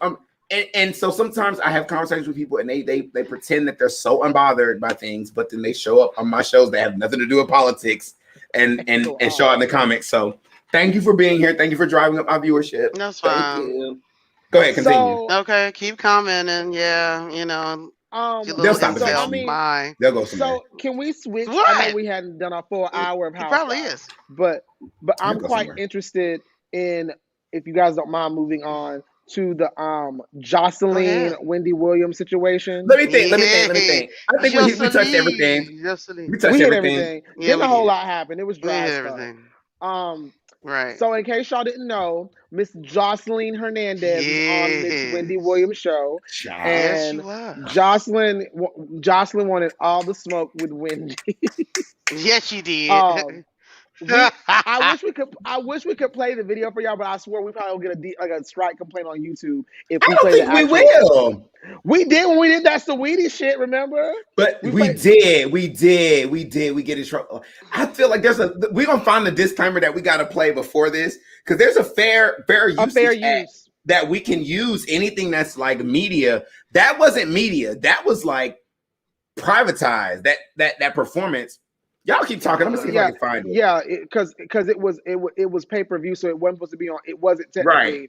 and so sometimes I have conversations with people, and they pretend that they're so unbothered by things, but then they show up on my shows that have nothing to do with politics, and show out in the comics. So thank you for being here. Thank you for driving up my viewership. That's fine. Thank you. Go ahead, continue. Okay, keep commenting. Yeah, you know. They'll stop it. They'll go somewhere. So can we switch? What? I know we hadn't done our full hour of Housewives. Probably is. But I'm quite interested in, if you guys don't mind moving on to the Joseline Wendy Williams situation. Let me think. I think we touched everything. We touched everything. Didn't a whole lot happen. It was dry as fuck. Everything. Right. So in case y'all didn't know, Miss Joseline Hernandez is on Miss Wendy Williams show. And Joseline wanted all the smoke with Wendy. Yes, she did. I wish we could play the video for y'all, but I swear we probably will get a strike complaint on YouTube if we play the actual. We will. We did when we did that Saweetie shit, remember? But we get in trouble. I feel like we're gonna find the disclaimer that we gotta play before this, because there's a fair use that we can use anything that's like media. That wasn't media. That was like privatized. That performance. Y'all keep talking. I'm gonna see if I can find it. Yeah, because it was pay-per-view, so it wasn't supposed to be on. It wasn't technically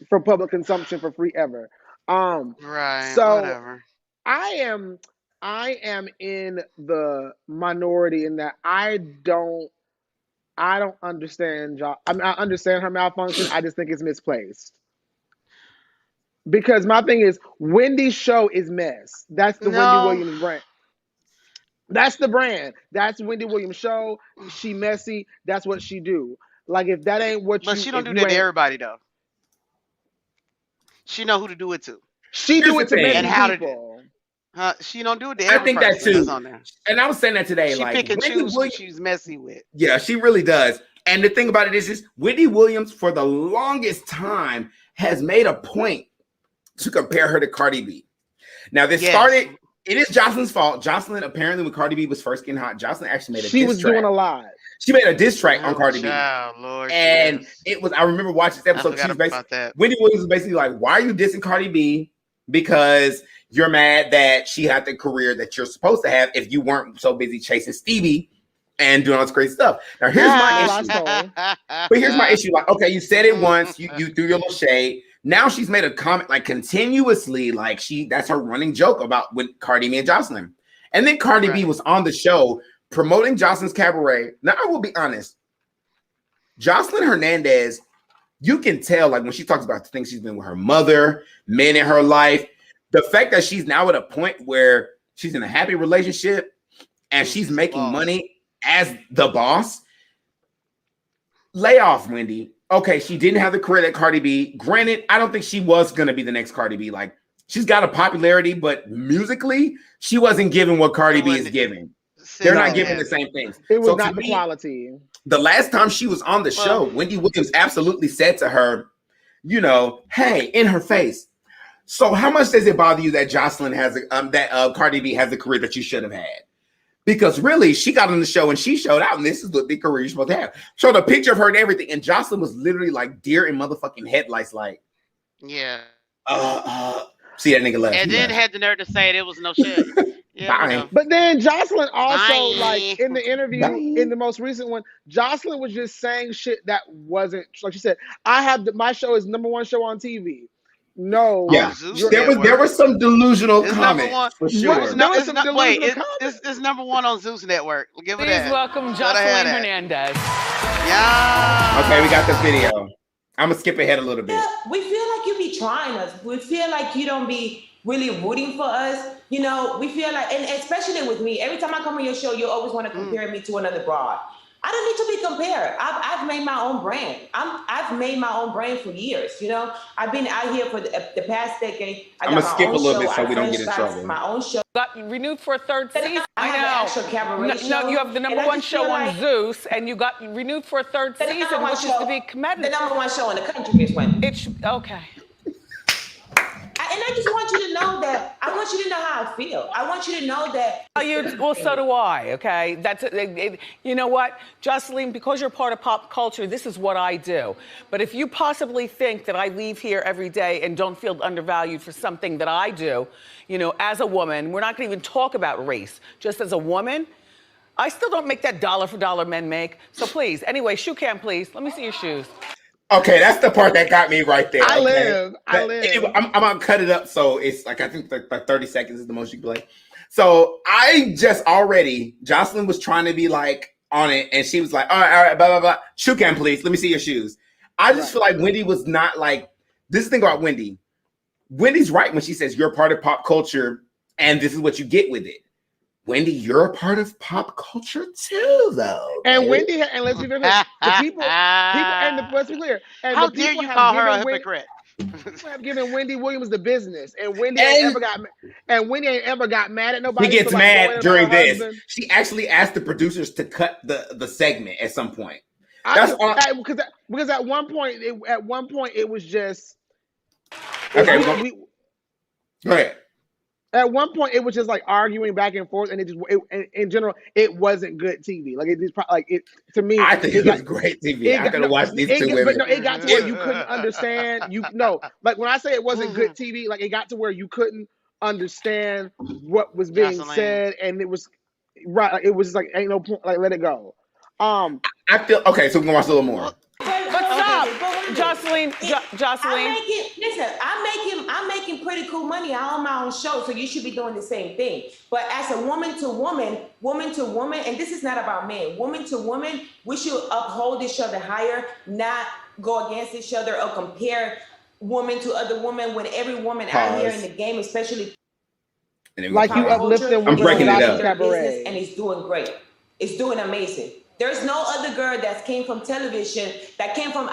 for public consumption for free ever. Right. So Whatever. I am in the minority in that I don't understand I mean, I understand her malfunction. I just think it's misplaced. Because my thing is, Wendy's show is mess. That's the Wendy No, Williams brand. That's the brand. That's Wendy Williams show. She messy. That's what she do. Like if that ain't what but she don't if do you that to ain't, everybody though. She know who to do it to she Here's do the it to and thing. messy how to. people. She don't do it to I every think that person that's too. on there. And I was saying that today. She Like pick and Wendy choose who Williams, she's messy with. yeah, she really does. And the thing about it is Wendy Williams, for the longest time, has made a point to compare her to Cardi B. Now, this Yes. started, it is Joseline's fault. Joseline, apparently, when Cardi B was first getting hot, Joseline actually made a She diss was doing track. a lot. She made a diss track on Oh, Cardi B. child, Lord, And yes. it was, I remember watching this I episode. She forgot was basically, about that. Wendy Williams was basically like, why are you dissing Cardi B? Because you're mad that she had the career that you're supposed to have if you weren't so busy chasing Stevie and doing all this crazy stuff. Now, here's my issue. But here's my issue. Like, okay, you said it once, you threw your little shade. Now she's made a comment like continuously, like that's her running joke about with Cardi B and Joseline. And then Cardi B was on the show promoting Joseline's cabaret. Now, I will be honest. Joseline Hernandez, you can tell, like when she talks about the things she's been with her mother, men in her life, the fact that she's now at a point where she's in a happy relationship and she's making money as the boss. Lay off, Wendy. Okay, she didn't have the career that Cardi B. Granted, I don't think she was going to be the next Cardi B. Like, she's got a popularity, but musically, she wasn't giving what Cardi B is giving. They're not giving the same things. It was not the quality. The last time she was on the show, Wendy Williams absolutely said to her, you know, hey, in her face, so how much does it bother you that Joseline has Cardi B has the career that you should have had? Because really, she got on the show and she showed out, and this is the big career you're supposed to have. Showed a picture of her and everything, and Joseline was literally like deer in motherfucking headlights, like, yeah. See that nigga left. And then had the nerve to say it was no shit. Yeah, but then Joseline also, like in the interview, in the most recent one, Joseline was just saying shit that wasn't, like she said, my show is #1 show on TV. No, yeah, there was some delusional comments for sure. It's #1 on Zeus Network. We'll give it that. Please welcome Joseline Hernandez. Yeah. Okay, we got this video. I'm gonna skip ahead a little bit. We feel like you be trying us. We feel like you don't be really rooting for us. You know, we feel like, and especially with me, every time I come on your show, you always want to compare me to another broad. I don't need to be compared. I've made my own brand. I've made my own brand for years. You know, I've been out here for the past decade. I'm gonna skip a little bit so we don't get in trouble. My own show. Got renewed for a third season. I have an actual cabaret show. No, you have the #1 show on Zeus, and you got renewed for a third season, which is to be commended. The #1 show in the country is Wendy. It's okay. And I just want you to know that. I want you to know how I feel. I want you to know that. Well, so do I. Okay, you know what, Joseline, because you're part of pop culture, this is what I do. But if you possibly think that I leave here every day and don't feel undervalued for something that I do, you know, as a woman, we're not going to even talk about race. Just as a woman, I still don't make that dollar for dollar men make. So please, anyway, shoe cam, please. Let me see your shoes. Okay, that's the part that got me right there. I live. I'm gonna cut it up so it's like I think like 30 seconds is the most you can play. So Joseline was trying to be like on it, and she was like, all right, blah blah blah. Shoe cam, please. Let me see your shoes. I just feel like Wendy was not like this. Is the thing about Wendy. Wendy's right when she says you're a part of pop culture, and this is what you get with it. Wendy, you're a part of pop culture too, though. And Wendy, and let's be clear, the people, and let's be clear. And how dare you call her a hypocrite? People have given Wendy Williams the business, and Wendy ain't ever got mad at nobody. He gets mad during this. She actually asked the producers to cut the segment at some point. Because at one point it was just okay. Go ahead. At one point, it was just like arguing back and forth, and in general, it wasn't good TV. Like it just like it to me. I think it was great TV. I could have watched these two women. But no, it got to where you couldn't understand. Like when I say it wasn't good TV, like it got to where you couldn't understand what was being said, and it was right. Like, it was just like ain't no point. Like let it go. I feel okay. So we're gonna watch a little more. But stop. Joseline, Joseline. I'm making pretty cool money. I own my own show, so you should be doing the same thing. But as a woman to woman, and this is not about men, woman to woman, we should uphold each other higher, not go against each other or compare woman to other woman when every woman out here in the game, especially like you uplifting women breaking it up. Cabaret. And it's doing great. It's doing amazing. There's no other girl that came from television I came from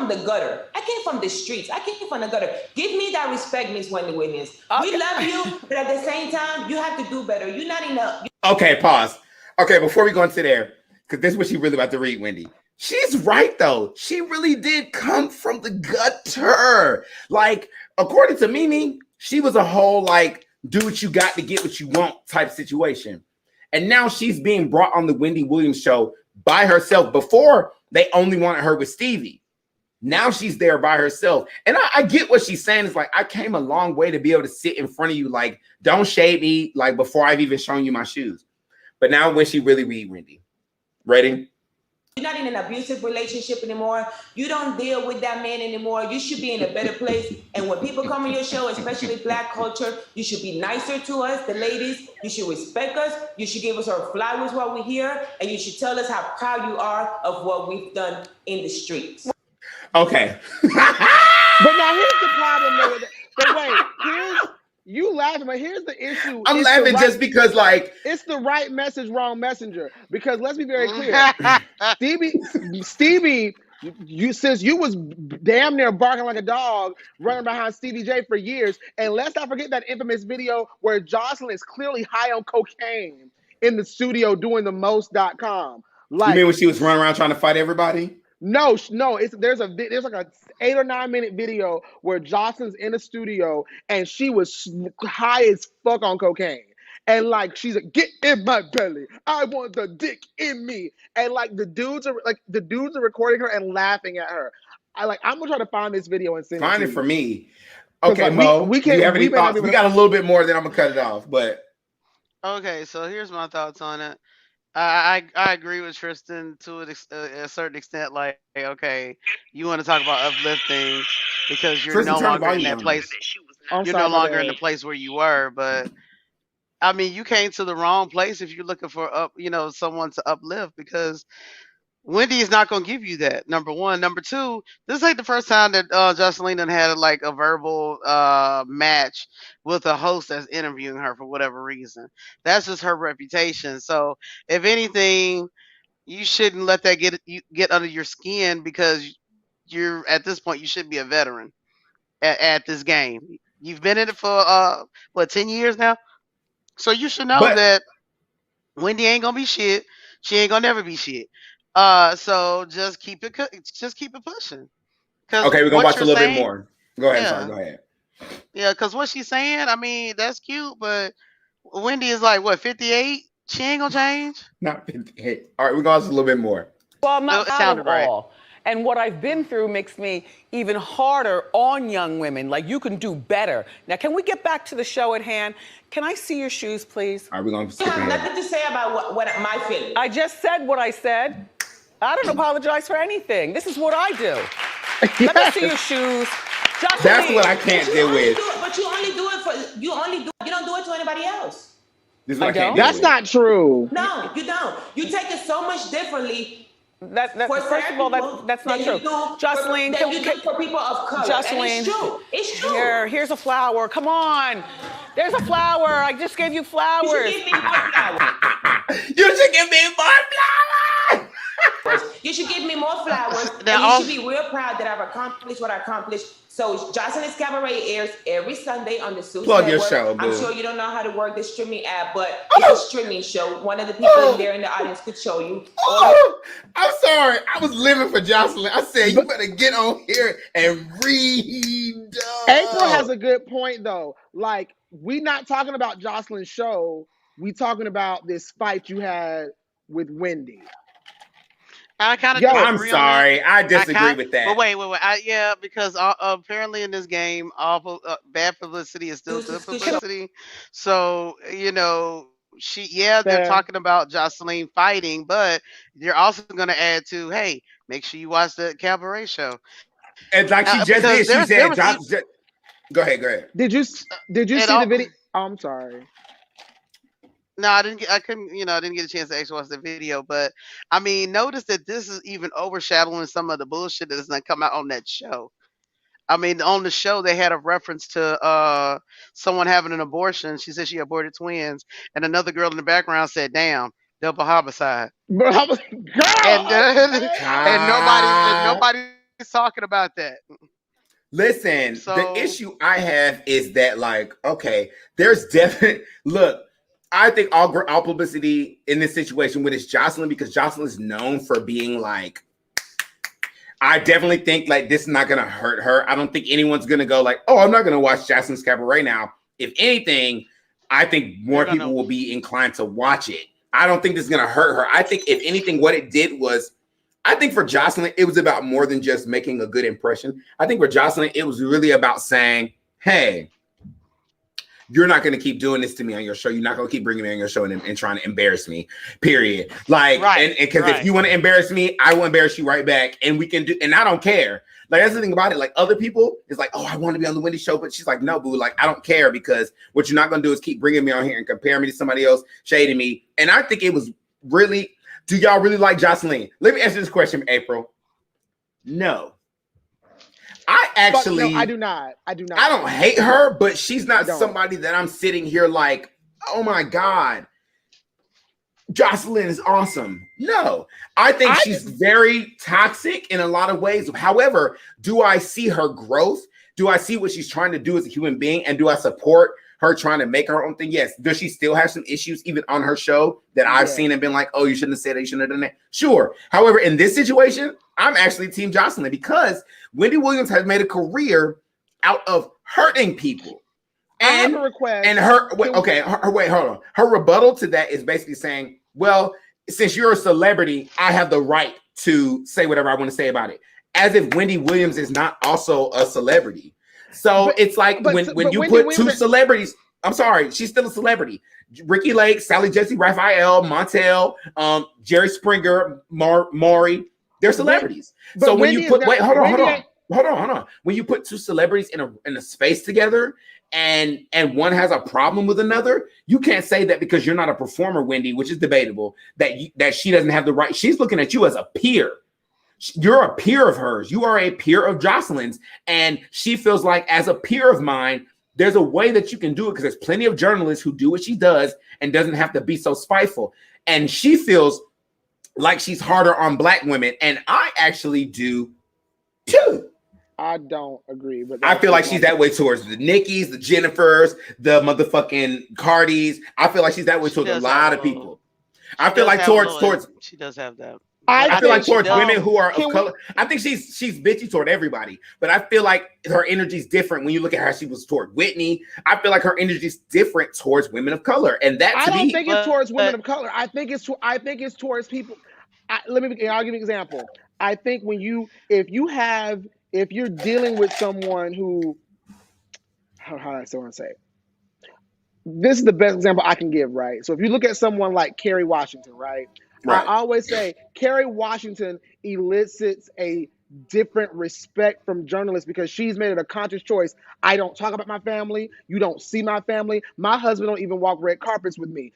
the gutter. I came from the streets. I came from the gutter. Give me that respect, Miss Wendy Williams. Okay. We love you, but at the same time, you have to do better. You're not enough. Okay, pause. Okay, before we go into there, because this is what she really about to read, Wendy. She's right, though. She really did come from the gutter. Like, according to Mimi, she was a whole, like, do what you got to get what you want type situation. And now she's being brought on the Wendy Williams show by herself. Before, they only wanted her with Stevie. Now she's there by herself. And I get what she's saying. It's like, I came a long way to be able to sit in front of you, like, don't shade me, like, before I've even shown you my shoes. But now when she really read Wendy. Ready? You're not in an abusive relationship anymore. You don't deal with that man anymore. You should be in a better place. And when people come on your show, especially Black culture, you should be nicer to us, the ladies. You should respect us. You should give us our flowers while we're here. And you should tell us how proud you are of what we've done in the streets. Okay. But now here's the problem, though. But wait, you laughing, but here's the issue. I'm laughing just because, like, it's the right message, wrong messenger. Because let's be very clear, Stevie, since you was damn near barking like a dog, running behind Stevie J for years, and let's not forget that infamous video where Joseline is clearly high on cocaine in the studio doing the most.com. Like, you mean when she was running around trying to fight everybody? No. There's like a 8 or 9 minute video where Joseline's in a studio and she was high as fuck on cocaine, and like she's like, get in my belly, I want the dick in me, and like the dudes are recording her and laughing at her. I'm gonna try to find this video and send find it for you. me. Okay, like, Mo, we do you have any thoughts? We got a little bit more, then I'm gonna cut it off. But okay, so here's my thoughts on it. I agree with Tristan to a certain extent. Like, okay, you want to talk about uplifting because you're Tristan, no longer in that place. You're no longer in the place where you were. But I mean, you came to the wrong place if you're looking for someone to uplift, because Wendy is not going to give you that. Number one. Number two, this ain't the first time that Joseline done had like a verbal match with a host that's interviewing her for whatever reason. That's just her reputation. So if anything, you shouldn't let that get under your skin, because you're at this point you should be a veteran at this game. You've been in it for 10 years now, so you should know that Wendy ain't gonna be shit. She ain't gonna never be shit. So just keep it pushing. Okay, we're gonna watch a little bit more. Go ahead, sorry, go ahead. Yeah, because what she's saying, I mean, that's cute, but Wendy is like, what, 58? She ain't gonna change? Not 58. All right, we're gonna watch a little bit more. Well, I'm not proud of all. And what I've been through makes me even harder on young women. Like, you can do better. Now, can we get back to the show at hand? Can I see your shoes, please? All right, we're going to skip ahead. I have nothing to say about what my feelings. I just said what I said. I don't apologize for anything. This is what I do. Let me see your shoes. Joseline. That's what I can't deal with. But you only do it for, you don't do it to anybody else. This is what I can't That's deal not true. No, you don't. You take it so much differently. First of all, that's not true. Joseline, for people of color. Joseline, it's true. Here's a flower. Come on. There's a flower. I just gave you flowers. You should give me more flowers. You should give me more flowers. You should give me more flowers. And you should be real proud that I've accomplished what I accomplished. So Joseline's Cabaret airs every Sunday on the Suits Plug Network. your show, boo. I'm sure you don't know how to work the streaming app, but it's a streaming show. One of the people in there in the audience could show you. I'm sorry. I was living for Joseline. I said, you better get on here and read. April has a good point, though. Like, we not talking about Joseline's show. We talking about this fight you had with Wendy. I kind of. I'm sorry. I disagree with that. But wait. Because apparently in this game, all bad publicity is still good publicity. So they're talking about Joseline fighting, but they're also going to add to, hey, make sure you watch the Cabaret show. And like she just because did, she there said, was Go ahead. Did you see the video? Oh, I'm sorry. no, I didn't. I couldn't. I didn't get a chance to actually watch the video. But I mean, notice that this is even overshadowing some of the bullshit that has not come out on that show. I mean, on the show they had a reference to someone having an abortion. She said she aborted twins, and another girl in the background said, "Damn, double homicide." But I was, And girl, okay. and nobody's talking about that. Listen, So the issue I have is that, like, okay, there's definitely look. I think all publicity in this situation with is Joseline, because Joseline is known for being like. I definitely think like this is not gonna hurt her. I don't think anyone's gonna go like, oh, I'm not gonna watch Joseline's Cabaret now. If anything, I think more people will be inclined to watch it. I don't think this is gonna hurt her. I think if anything, what it did was, I think for Joseline, it was about more than just making a good impression. I think for Joseline, it was really about saying, hey, you're not going to keep doing this to me on your show. You're not going to keep bringing me on your show and trying to embarrass me, period. Like, and because if you want to embarrass me, I will embarrass you right back. And we can do, and I don't care. Like, that's the thing about it. Like, other people, it's like, oh, I want to be on the Wendy show. But she's like, no, boo. Like, I don't care, because what you're not going to do is keep bringing me on here and compare me to somebody else, shading me. And I think it was really, do y'all really like Joseline? Let me answer this question, April. No. I actually, no, I do not. I don't hate her, but she's not somebody that I'm sitting here like, oh my God, Joseline is awesome. No, I think she's very toxic in a lot of ways. However, do I see her growth? Do I see what she's trying to do as a human being? And do I support her trying to make her own thing? Yes. Does she still have some issues even on her show that I've seen and been like, oh, you shouldn't have said that, you shouldn't have done that? Sure. However, in this situation, I'm actually Team Joseline, because Wendy Williams has made a career out of hurting people. And, I have a request. And hold on. Her rebuttal to that is basically saying, well, since you're a celebrity, I have the right to say whatever I want to say about it. As if Wendy Williams is not also a celebrity. So it's like when you put two celebrities, I'm sorry, she's still a celebrity. Ricky Lake, Sally Jesse Raphael, Montel, Jerry Springer, Maury, they're celebrities. So when you put hold on. When you put two celebrities in a space together and one has a problem with another, you can't say that because you're not a performer, Wendy, which is debatable, that she doesn't have the right. She's looking at you as a peer. You're a peer of hers. You are a peer of Joseline's. And she feels like, as a peer of mine, there's a way that you can do it, because there's plenty of journalists who do what she does and doesn't have to be so spiteful. And she feels like she's harder on Black women. And I actually do too. I don't agree. But I feel like she's that way towards the Nickys, the Jennifers, the motherfucking Cardis. I feel like she's that way towards a lot of people. I feel like towards she does have that. I feel like towards women who are of color, I think she's bitchy toward everybody. But I feel like her energy's different when you look at how she was toward Whitney. I feel like her energy's different towards women of color, and that I don't think it's towards women of color. I think it's towards people. I'll give you an example. I think if you're dealing with someone who, how do I want to say it? This is the best example I can give, right? So if you look at someone like Kerry Washington, right? I always say Kerry Washington elicits a different respect from journalists because she's made it a conscious choice. I don't talk about my family. You don't see my family. My husband don't even walk red carpets with me.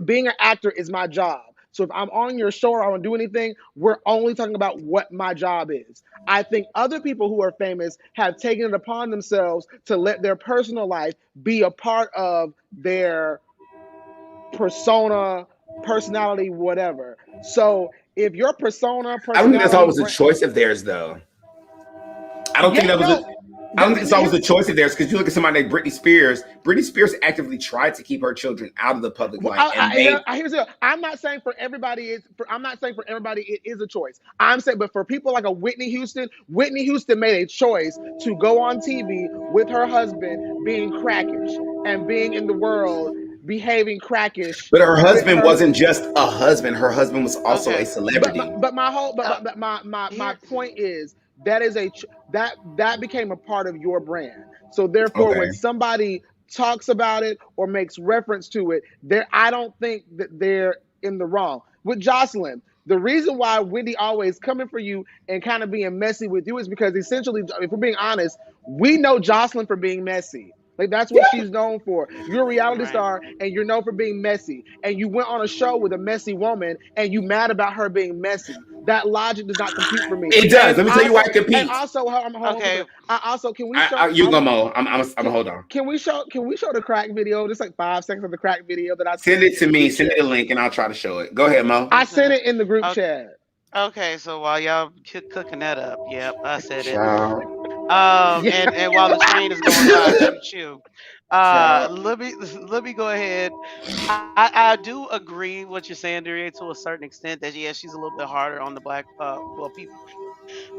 Being an actor is my job. So if I'm on your show or I don't do anything, we're only talking about what my job is. I think other people who are famous have taken it upon themselves to let their personal life be a part of their persona, personality, whatever. So if your persona, I don't think that's always a choice of theirs, though. I don't think it's always a choice of theirs, because you look at somebody like Britney Spears. Britney Spears actively tried to keep her children out of the public light. I'm not saying for everybody it is a choice. I'm saying, but for people like a Whitney Houston made a choice to go on TV with her husband being crackish and being in the world behaving crackish. But her husband wasn't just a husband. Her husband was also a celebrity. But my point is that became a part of your brand. So therefore, when somebody talks about it or makes reference to it, I don't think that they're in the wrong. With Joseline, The reason why Wendy always coming for you and kind of being messy with you is because essentially, if we're being honest, we know Joseline for being messy. Like that's what she's known for. You're a reality Right. star and you're known for being messy. And you went on a show with a messy woman and you mad about her being messy. That logic does not compute for me. It does. And Let me tell you why it And competes. also, Okay. I also can we show? You gonna Mo? I'm hold on. Can we show the crack video? Just like 5 seconds of the crack video that I Send it to me. Send me the link, and I'll try to show it. Go ahead, Mo. I sent it in the group Okay. chat. Okay, so while y'all cooking that up, yep, I said it. Child. And while the train is going by, choo. Let me go ahead. I do agree what you're saying, Dureyea, to a certain extent that yeah, she's a little bit harder on the black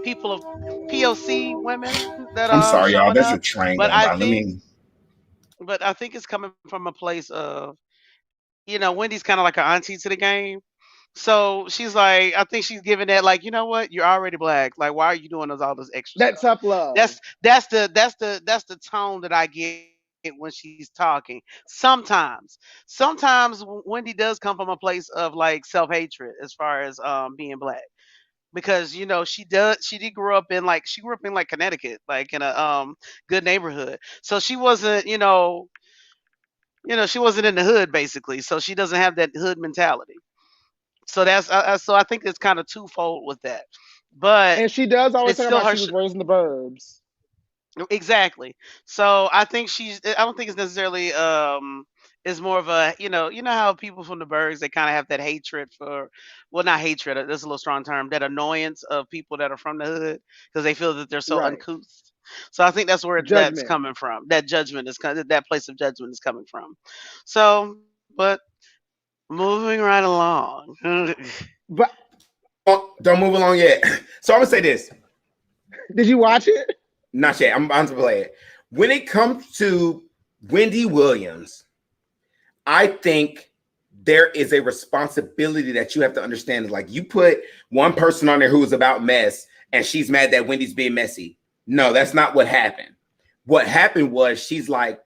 people of POC women that I'm sorry, y'all. showing There's a up. train But going I by. think but I think it's coming from a place of, Wendy's kind of like an auntie to the game. So she's like, I think she's giving that like, you know what? You're already black. Like, why are you doing all this extra That stuff? tough love. That's the tone that I get when she's talking. Sometimes Wendy does come from a place of like self hatred as far as being black, because she did grow up in like Connecticut, like in a good neighborhood. So she wasn't she wasn't in the hood basically. So she doesn't have that hood mentality. So so I think it's kind of twofold with that, but And she does always it's talk still about her. she was raised in the burbs. Exactly. So I think I don't think it's necessarily it's more of a how people from the burbs, they kind of have that hatred for, well, not hatred, that's a little strong term, that annoyance of people that are from the hood because they feel that they're so Right. uncouth. So I think that's where that's Judgment. coming from. That judgment is that place of judgment is coming from. So, but moving right along. But Don't move along yet. So I'm gonna say this. did you watch it? Not yet. I'm about to play it. When it comes to Wendy Williams, I think there is a responsibility that you have to understand. Like, you put one person on there who is about mess, and she's mad that Wendy's being messy. No, that's not what happened. What happened was she's like,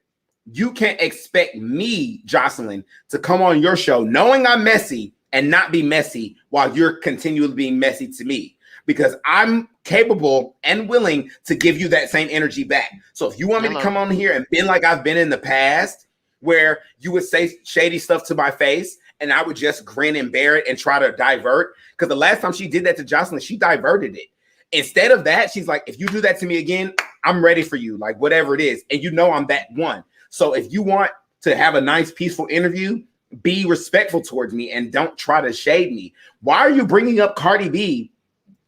you can't expect me, Joseline, to come on your show knowing I'm messy and not be messy while you're continually being messy to me, because I'm capable and willing to give you that same energy back. So if you want me to come on here and be like I've been in the past, where you would say shady stuff to my face and I would just grin and bear it and try to divert, because the last time she did that to Joseline, she diverted it. Instead of that, she's like, if you do that to me again, I'm ready for you, like whatever it is. And I'm that one. So if you want to have a nice, peaceful interview, be respectful towards me and don't try to shade me. Why are you bringing up Cardi B?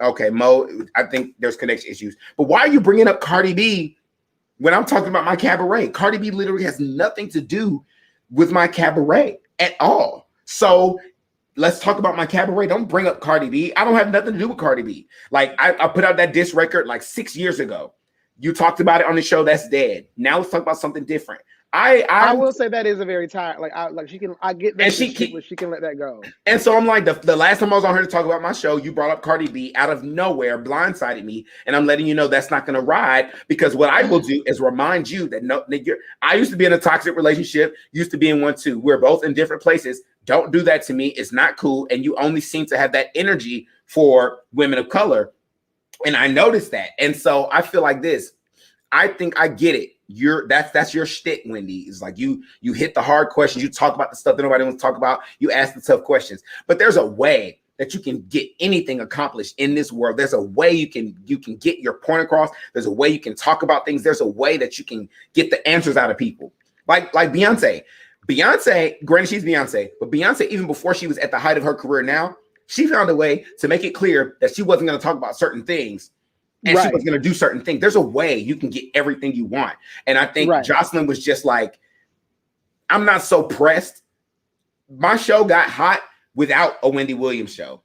Okay, Mo, I think there's connection issues. But why are you bringing up Cardi B when I'm talking about my cabaret? Cardi B literally has nothing to do with my cabaret at all. So let's talk about my cabaret. Don't bring up Cardi B. I don't have nothing to do with Cardi B. Like, I put out that diss record like 6 years ago. You talked about it on the show. That's dead. Now let's talk about something different. I will say that is a very tired. I get that, and she can let that go. And so I'm like, the last time I was on here to talk about my show, you brought up Cardi B out of nowhere, blindsided me, and I'm letting you know that's not going to ride, because what I will do is remind you that I used to be in a toxic relationship, used to be in one too. We're both in different places. Don't do that to me. It's not cool, and you only seem to have that energy for women of color, and I noticed that, and so I feel like this. I think I get it. That's your shtick, Wendy. It's like you hit the hard questions. You talk about the stuff that nobody wants to talk about. You ask the tough questions. But there's a way that you can get anything accomplished in this world. There's a way you can get your point across. There's a way you can talk about things. There's a way that you can get the answers out of people. Like Beyonce. Beyonce, granted, she's Beyonce, but Beyonce, even before she was at the height of her career now, she found a way to make it clear that she wasn't going to talk about certain things. And she was going to do certain things. There's a way you can get everything you want. And I think Joseline was just like, I'm not so pressed. My show got hot without a Wendy Williams show.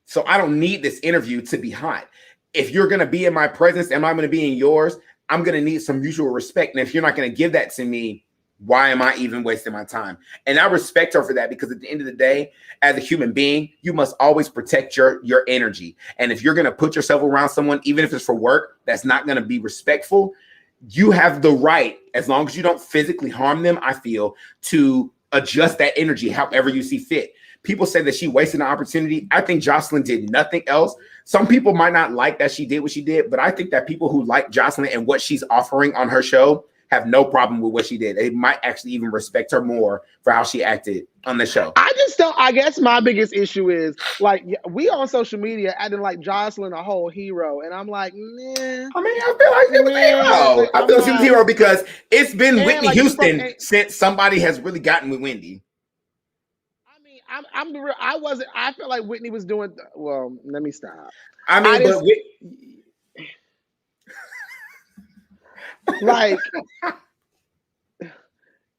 So I don't need this interview to be hot. If you're going to be in my presence and I'm going to be in yours, I'm going to need some mutual respect. And if you're not going to give that to me, why am I even wasting my time? And I respect her for that, because at the end of the day, as a human being, you must always protect your energy. And if you're going to put yourself around someone, even if it's for work, that's not going to be respectful, you have the right, as long as you don't physically harm them, I feel, to adjust that energy however you see fit. people say that she wasted an opportunity. I think Joseline did nothing else. Some people might not like that she did what she did, but I think that people who like Joseline and what she's offering on her show have no problem with what she did. They might actually even respect her more for how she acted on the show. I just don't. I guess my biggest issue is like we on social media acting like Joseline a whole hero, and I'm like, nah. I mean, I feel like it was a hero. I feel like she was a hero because it's been Whitney Houston since somebody has really gotten with Wendy. I mean, I'm the real. I felt like Whitney was doing. Well, let me stop. I mean, like.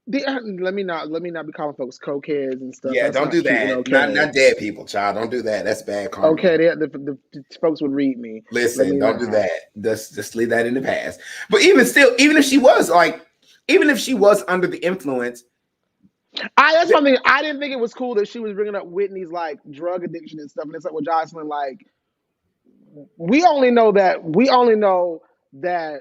Let me not be calling folks cokeheads and stuff. Yeah, That's don't do that. Okay. Not dead people, child. Don't do that. That's bad karma. Okay, the folks would read me. Listen, don't do that. Just leave that in the past. But even still, even if she was under the influence, that's one thing. I didn't think it was cool that she was bringing up Whitney's like drug addiction and stuff. And it's like with Joseline, like we only know that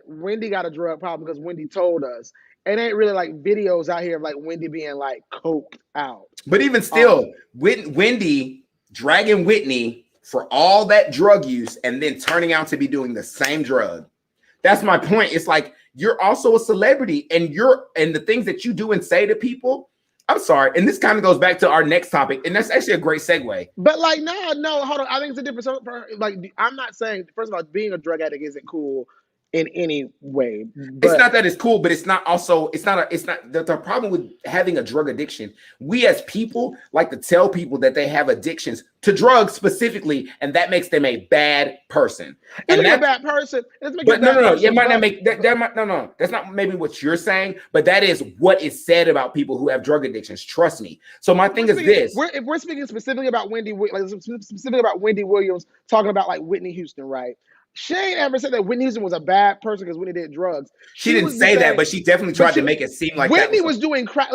Wendy got a drug problem because Wendy told us. It ain't really like videos out here of like Wendy being like coked out. But even still, Wendy dragging Whitney for all that drug use and then turning out to be doing the same drug. That's my point. It's like you're also a celebrity, and the things that you do and say to people. I'm sorry, and this kind of goes back to our next topic, and that's actually a great segue. But like, no, hold on. I think it's a different. Like, I'm not saying first of all, being a drug addict isn't cool in any way. It's not that it's cool, but it's not the problem with having a drug addiction. We as people like to tell people that they have addictions to drugs specifically, and that makes them a bad person. And that's a bad person. But no. It might not make that might no. That's not maybe what you're saying, but that is what is said about people who have drug addictions. Trust me. So my thing is this: if we're speaking specifically about Wendy, like specifically about Wendy Williams, talking about like Whitney Houston, right? She ain't ever said that Whitney Houston was a bad person because Whitney did drugs. She didn't say that, but she definitely tried to make it seem like Whitney was doing crack.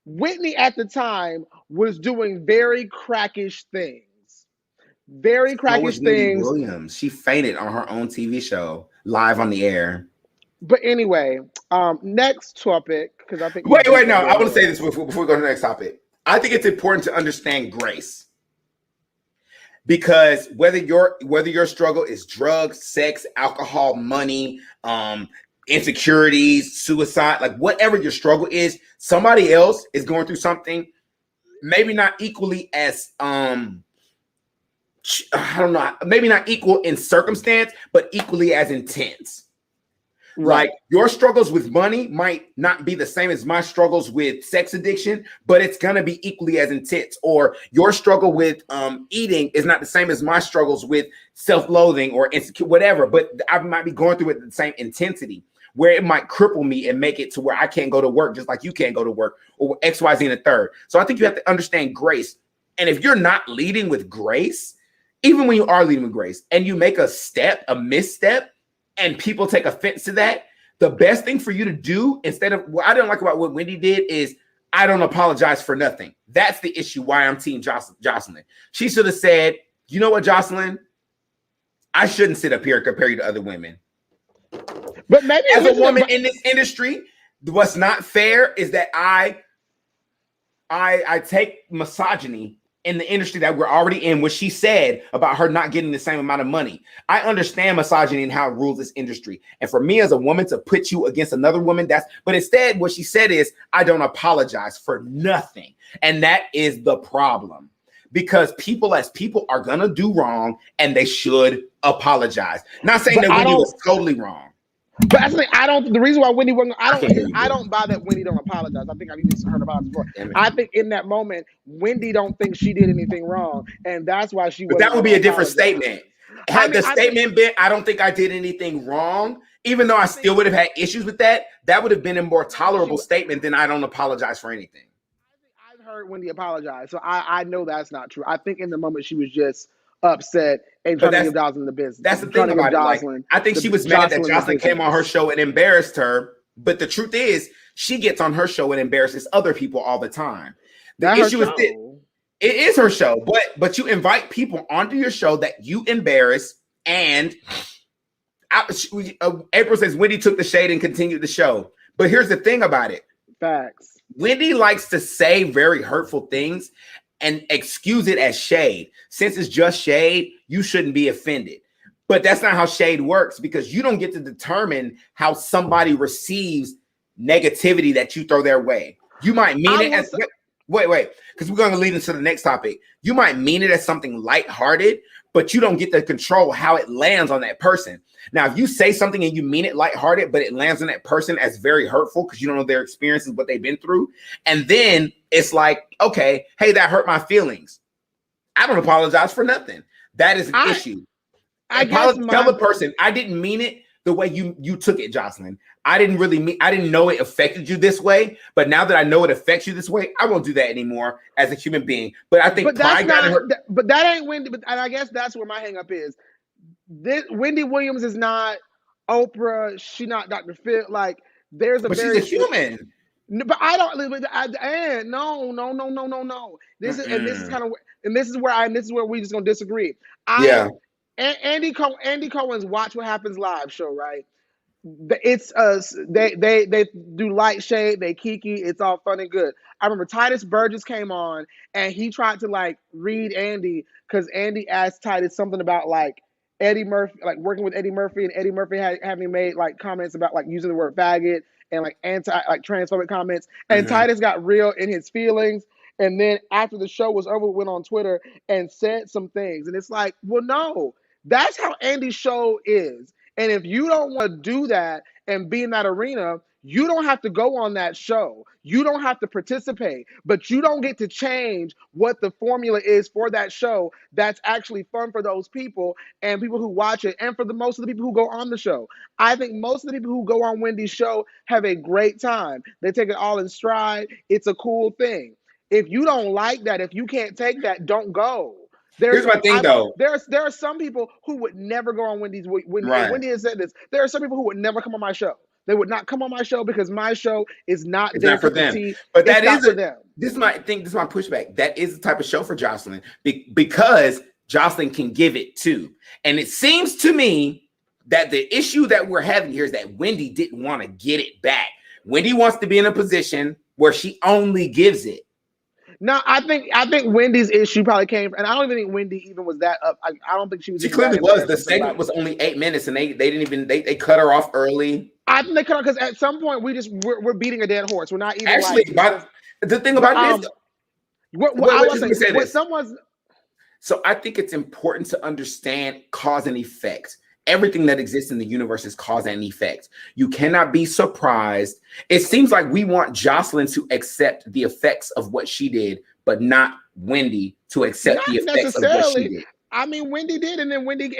Whitney at the time was doing very crackish things. Very crackish things. Wendy Williams. She fainted on her own TV show live on the air. But anyway, next topic, because I think wait, no, I want to say this before we go to the next topic. I think it's important to understand grace. Because whether your struggle is drugs, sex, alcohol, money, insecurities, suicide, like whatever your struggle is, somebody else is going through something maybe not equally as maybe not equal in circumstance, but equally as intense. Right. Like your struggles with money might not be the same as my struggles with sex addiction, but it's going to be equally as intense. Or your struggle with eating is not the same as my struggles with self-loathing or insecure, whatever, but I might be going through it at the same intensity where it might cripple me and make it to where I can't go to work just like you can't go to work or X, Y, Z in a third. So I think you have to understand grace. And if you're not leading with grace, even when you are leading with grace and you make a misstep, and people take offense to that, the best thing for you to do instead of what I don't like about what Wendy did is I don't apologize for nothing. That's the issue why I'm team Joseline. She should have said, you know what, Joseline? I shouldn't sit up here and compare you to other women. But maybe as a woman in this industry, what's not fair is that I take misogyny in the industry that we're already in, what she said about her not getting the same amount of money. I understand misogyny and how it rules this industry. And for me as a woman to put you against another woman, but instead what she said is, I don't apologize for nothing. And that is the problem. Because people are going to do wrong and they should apologize. Not saying that Wendy was totally wrong. But actually, the reason why Wendy wasn't, I don't buy that Wendy don't apologize. I think I've just heard about it before. I think in that moment, Wendy don't think she did anything wrong, and that's why she. But that would be a different statement. Had the statement been, I don't think I did anything wrong, even though I still would have had issues with that, that would have been a more tolerable statement than I don't apologize for anything. I've heard Wendy apologize, so I know that's not true. I think in the moment she was just upset and trying to give Joseline the business. That's the thing about it. Like, I think she was mad that Joseline came on her show and embarrassed her. But the truth is, she gets on her show and embarrasses other people all the time. The issue is this. It is her show, but you invite people onto your show that you embarrass. And April says Wendy took the shade and continued the show. But here's the thing about it. Facts. Wendy likes to say very hurtful things and excuse it as shade. Since it's just shade, you shouldn't be offended. But that's not how shade works, because you don't get to determine how somebody receives negativity that you throw their way. You might mean it as wait, because we're going to lead into the next topic. You might mean it as something lighthearted, but you don't get to control how it lands on that person. Now, if you say something and you mean it lighthearted, but it lands on that person as very hurtful because you don't know their experiences, what they've been through, and then it's like, okay, hey, that hurt my feelings. I don't apologize for nothing. That is an issue. Tell the person, I didn't mean it the way you took it, Joseline. I didn't know it affected you this way, but now that I know it affects you this way, I won't do that anymore as a human being. But I think that ain't Wendy. But I guess that's where my hang up is. Wendy Williams is not Oprah. She not Dr. Phil. Like, she's a human. But I don't. No. This is where we just gonna disagree. Andy Cohen's Watch What Happens Live show, right? It's they do light shade, they Kiki, it's all fun and good. I remember Titus Burgess came on and he tried to like read Andy because Andy asked Titus something about like Eddie Murphy, like working with Eddie Murphy, and Eddie Murphy having made like comments about like using the word faggot and like transphobic comments, and Titus got real in his feelings. And then after the show was over, went on Twitter and said some things. And it's like, well, no, that's how Andy's show is. And if you don't want to do that and be in that arena, you don't have to go on that show. You don't have to participate, but you don't get to change what the formula is for that show that's actually fun for those people and people who watch it, and for most of the people who go on the show. I think most of the people who go on Wendy's show have a great time. They take it all in stride. It's a cool thing. If you don't like that, if you can't take that, don't go. Here's my thing, though. There are some people who would never go on Wendy's. Wendy has said this. There are some people who would never come on my show. They would not come on my show because my show is not there for them. But that is for them. This is my pushback. That is the type of show for Joseline because Joseline can give it too. And it seems to me that the issue that we're having here is that Wendy didn't want to get it back. Wendy wants to be in a position where she only gives it. No, I think Wendy's issue probably came, and I don't even think Wendy even was that up. I don't think she was. She clearly was. The segment was only 8 minutes, and they didn't even they cut her off early. I think they cut her because at some point we're beating a dead horse. We're not even actually. The thing about this, so I think it's important to understand cause and effect. Everything that exists in the universe is cause and effect. You cannot be surprised. It seems like we want Joseline to accept the effects of what she did, but not Wendy to accept the effects of what she did. I mean, Wendy did, and then Wendy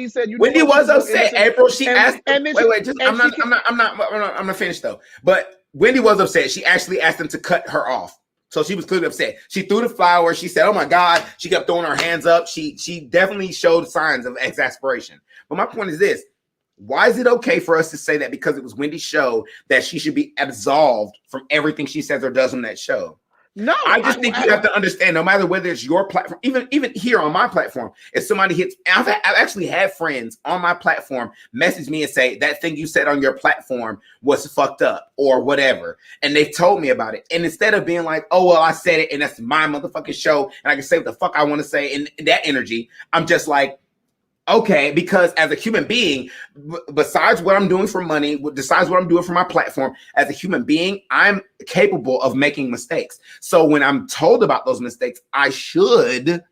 said, Wendy was upset. April, she asked. I'm not finished though. But Wendy was upset. She actually asked them to cut her off. So she was clearly upset. She threw the flower. She said, "Oh my God!" She kept throwing her hands up. She definitely showed signs of exasperation. But my point is this: why is it okay for us to say that because it was Wendy's show that she should be absolved from everything she says or does on that show? No, I just think you have to understand, no matter whether it's your platform, even here on my platform, if somebody hits, I've actually had friends on my platform message me and say that thing you said on your platform was fucked up or whatever, and they've told me about it. And instead of being like, oh well, I said it and that's my motherfucking show and I can say what the fuck I want to say in that energy, I'm just like, okay, because as a human being, besides what I'm doing for money, besides what I'm doing for my platform, as a human being, I'm capable of making mistakes. So when I'm told about those mistakes, I should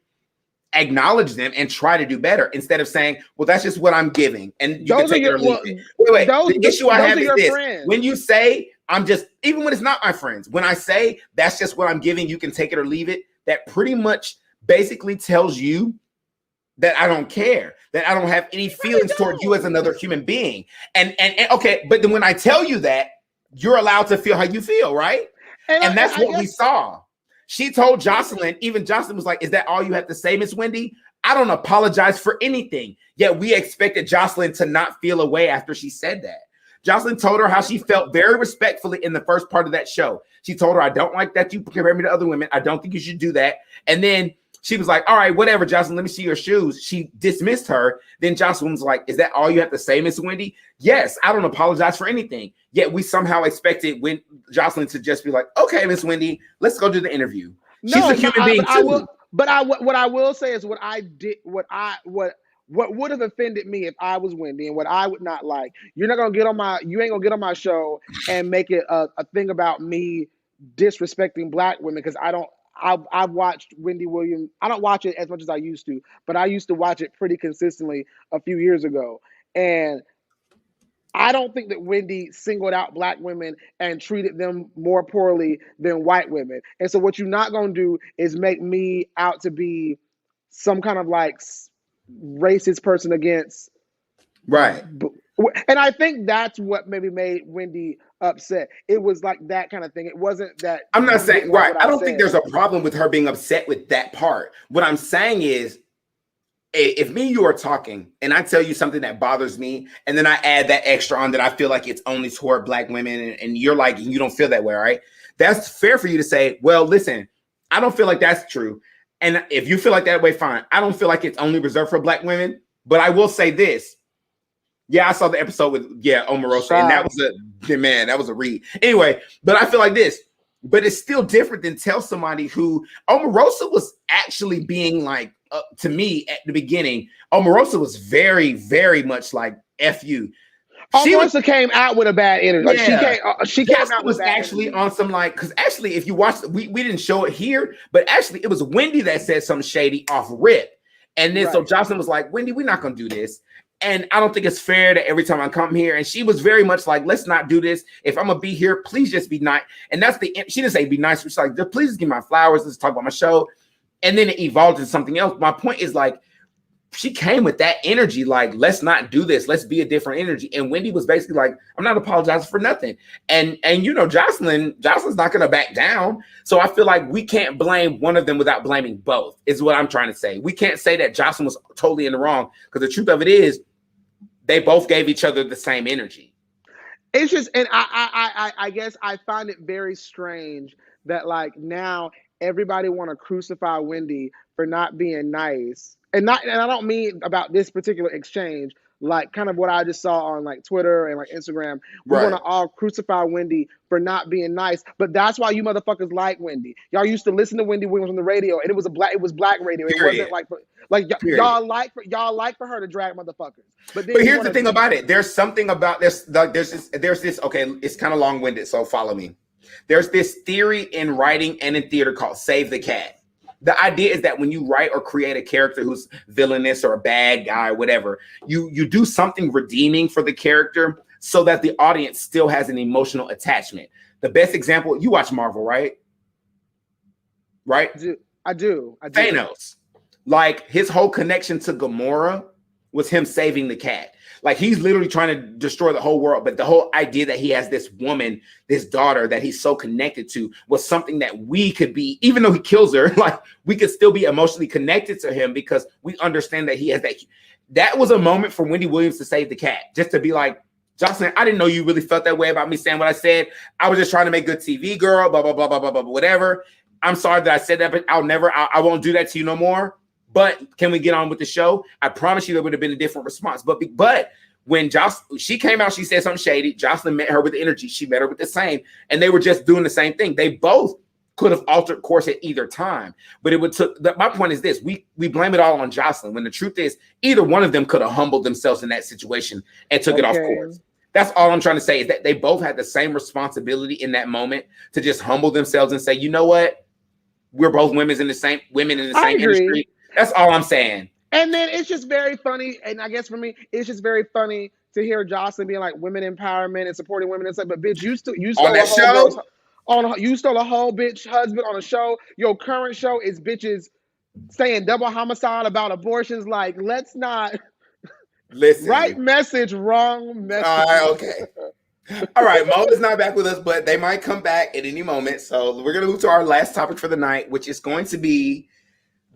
acknowledge them and try to do better instead of saying, well, that's just what I'm giving. And you can take it or leave it. Wait. The issue I have is this. Friends. When you say, I'm just, even when it's not my friends, when I say that's just what I'm giving, you can take it or leave it, that pretty much basically tells you that I don't care, that I don't have any feelings toward you as another human being. And okay, but then when I tell you that, you're allowed to feel how you feel, right? And that's what we saw. She told Joseline, even Joseline was like, is that all you have to say, Miss Wendy? I don't apologize for anything. Yet we expected Joseline to not feel a way after she said that. Joseline told her how she felt very respectfully in the first part of that show. She told her, I don't like that you compare me to other women. I don't think you should do that. And then she was like, all right, whatever, Joseline, let me see your shoes. She dismissed her. Then Joseline was like, is that all you have to say, Miss Wendy? Yes, I don't apologize for anything. Yet we somehow expected Joseline to just be like, okay, Miss Wendy, let's go do the interview. She's a human being too. What I will say is what would have offended me if I was Wendy, and what I would not like. You ain't gonna get on my show and make it a thing about me disrespecting Black women, because I've watched Wendy Williams. I don't watch it as much as I used to, but I used to watch it pretty consistently a few years ago. And I don't think that Wendy singled out Black women and treated them more poorly than white women. And so what you're not going to do is make me out to be some kind of like racist person against. Right. And I think that's what maybe made Wendy upset. It was like that kind of thing. It wasn't that. I'm not saying, right. I don't think there's a problem with her being upset with that part. What I'm saying is, if me and you are talking and I tell you something that bothers me, and then I add that extra on that I feel like it's only toward Black women, and you're like, you don't feel that way, right? That's fair for you to say, well, listen, I don't feel like that's true. And if you feel like that way, fine. I don't feel like it's only reserved for Black women, but I will say this. Yeah, I saw the episode with, Omarosa, and that was a read. Anyway, but I feel like this, but it's still different than tell somebody who Omarosa was actually being like, to me at the beginning, Omarosa was very, very much like F you. Omarosa came out with a bad energy. Yeah. She came out with actually energy. On some like, because actually, if you watch, we didn't show it here, but actually it was Wendy that said something shady off rip. And then so Joseline was like, Wendy, we're not gonna do this. And I don't think it's fair that every time I come here, and she was very much like, let's not do this. If I'm gonna be here, please just be nice. And she didn't say be nice. She's like, please just give me my flowers. Let's talk about my show. And then it evolved into something else. My point is like, she came with that energy, like, let's not do this. Let's be a different energy. And Wendy was basically like, I'm not apologizing for nothing. And Joseline's not going to back down. So I feel like we can't blame one of them without blaming both, is what I'm trying to say. We can't say that Joseline was totally in the wrong, because the truth of it is they both gave each other the same energy. It's just, and I guess I find it very strange that like now everybody want to crucify Wendy for not being nice. And I don't mean about this particular exchange, like kind of what I just saw on like Twitter and like Instagram. We want to all crucify Wendy for not being nice, but that's why you motherfuckers like Wendy. Y'all used to listen to Wendy Williams on the radio, and it was black radio. It wasn't like y'all like for her to drag motherfuckers. But here's the thing about it. There's something about this. Like, there's this. Okay, it's kind of long-winded, so follow me. There's this theory in writing and in theater called save the cat. The idea is that when you write or create a character who's villainous or a bad guy or whatever, you do something redeeming for the character so that the audience still has an emotional attachment. The best example, you watch Marvel, right? Right? I do. Thanos. Like, his whole connection to Gamora was him saving the cat. Like, he's literally trying to destroy the whole world. But the whole idea that he has this woman, this daughter that he's so connected to, was something that we could be, even though he kills her, like, we could still be emotionally connected to him because we understand that he has that. That was a moment for Wendy Williams to save the cat. Just to be like, Joseline, I didn't know you really felt that way about me saying what I said. I was just trying to make good TV, girl, blah, blah, blah, blah, blah, blah, whatever. I'm sorry that I said that, but I won't do that to you no more. But can we get on with the show? I promise you there would have been a different response. But when she came out, she said something shady. Joseline met her with the energy. She met her with the same. And they were just doing the same thing. They both could have altered course at either time. But my point is this. We blame it all on Joseline, when the truth is either one of them could have humbled themselves in that situation and took it off course. That's all I'm trying to say, is that they both had the same responsibility in that moment to just humble themselves and say, you know what? We're both women in the same industry. That's all I'm saying. And then it's just very funny, and I guess for me, it's just very funny to hear Joseline being like women empowerment and supporting women and stuff. But bitch, you stole on that show. You stole a whole bitch husband on a show. Your current show is bitches saying double homicide about abortions. Like, let's not listen. Right message, wrong message. All right, okay. All right, Mo is not back with us, but they might come back at any moment. So we're gonna move to our last topic for the night, which is going to be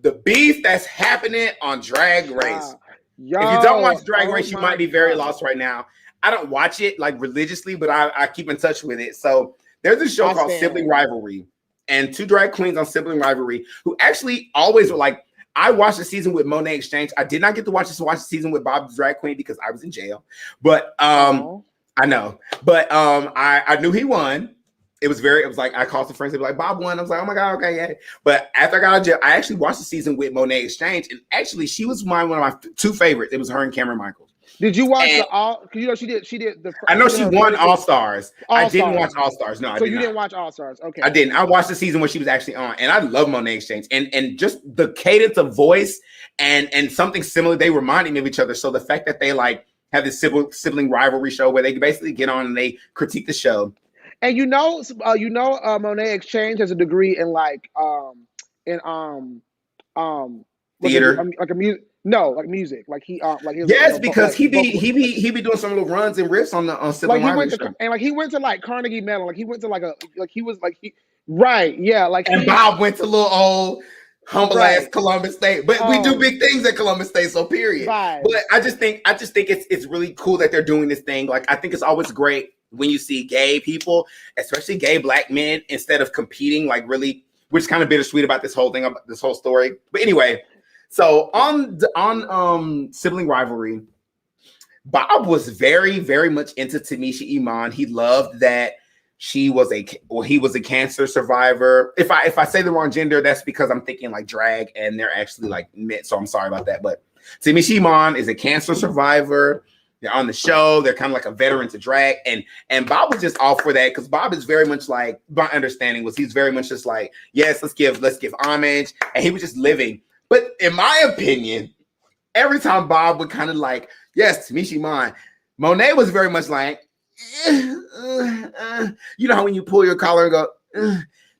the beef that's happening on Drag Race. If you don't watch Drag Race, you might be very lost right now. I don't watch it like religiously, but I keep in touch with it. So there's a show called Sibling Rivalry. and two drag queens on Sibling Rivalry who actually always were like, I watched the season with Monet Exchange. I did not get to watch the season with Bob the Drag Queen because I was in jail. But I know. But I knew he won. It was like I called some friends and be like, Bob won. I was like, oh my God, okay, yeah. But after I got out of jail, I actually watched the season with Monet Exchange, and actually she was one of my two favorites. It was her and Cameron Michaels. Did you watch the all? Because you know she did the. I know she won All Stars. I didn't watch All Stars. No, I did not. Didn't watch All Stars. Okay, I didn't. I watched the season when she was actually on, and I love Monet Exchange, and just the cadence of voice and something similar. They reminded me of each other. So the fact that they like have this sibling rivalry show where they basically get on and they critique the show. And Monet Exchange has a degree in theater, like a music. No, like music. Like he yes, because he be doing some little runs and riffs on Sibling Rivalry show. And he went to like Carnegie Mellon. Like he went to right, yeah. Like and Bob went to little old humble ass Columbus State, but we do big things at Columbus State, so period. Right. But I just think it's really cool that they're doing this thing. Like I think it's always great when you see gay people, especially gay Black men, instead of competing, like really, which is kind of bittersweet about this whole thing, about this whole story. But anyway, so on Sibling Rivalry, Bob was very, very much into Tamisha Iman. He loved that he was a cancer survivor. If I say the wrong gender, that's because I'm thinking like drag, and they're actually like men. So I'm sorry about that. But Tamisha Iman is a cancer survivor. They're on the show. They're kind of like a veteran to drag, and Bob was just all for that because Bob is very much like, my understanding was he's very much just like, yes, let's give homage, and he was just living. But in my opinion, every time Bob would kind of like, yes, Tamisha Iman, Monet was very much like, you know how when you pull your collar and go,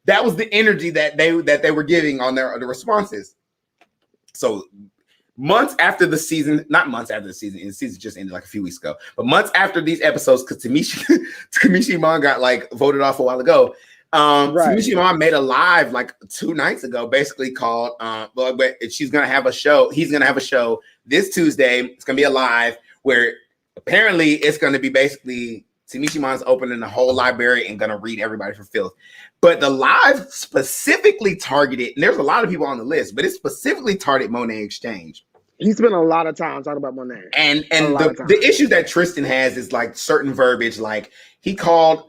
that was the energy that they were giving on the responses. So months after the season, not months after the season just ended like a few weeks ago, but months after these episodes, because Tamisha Iman got like voted off a while ago. Tamisha Iman made a live like 2 nights ago, basically called but she's gonna have a show. He's gonna have a show this Tuesday. It's gonna be a live where apparently it's gonna be basically Tamisha Iman's opening the whole library and gonna read everybody for filth. But the live specifically targeted, and there's a lot of people on the list, but it specifically targeted Monet Exchange. He spent a lot of time talking about Monet. And the issue that Tristan has is like certain verbiage, like he called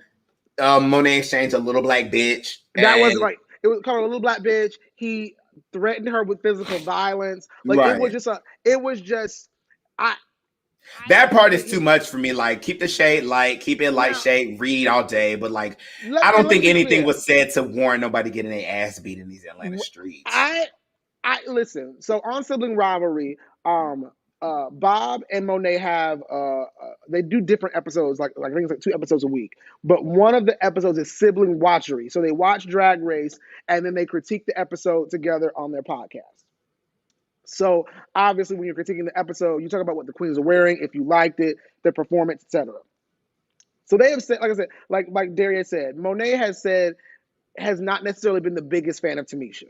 Monet Exchange a little black bitch. That was like, it was called a little black bitch. He threatened her with physical violence. Like it was just that part is too much for me. Like, keep the shade light, keep it light shade, read all day. But like, I don't think anything was said to warrant nobody getting their ass beat in these Atlanta streets. I listen. So on Sibling Rivalry, Bob and Monet have they do different episodes. Like I think it's like 2 episodes a week. But one of the episodes is Sibling Watchery. So they watch Drag Race and then they critique the episode together on their podcast. So obviously, when you're critiquing the episode, you talk about what the queens are wearing, if you liked it, their performance, etc. So they have said, like I said, like Dureyea said, Monet has not necessarily been the biggest fan of Tamisha.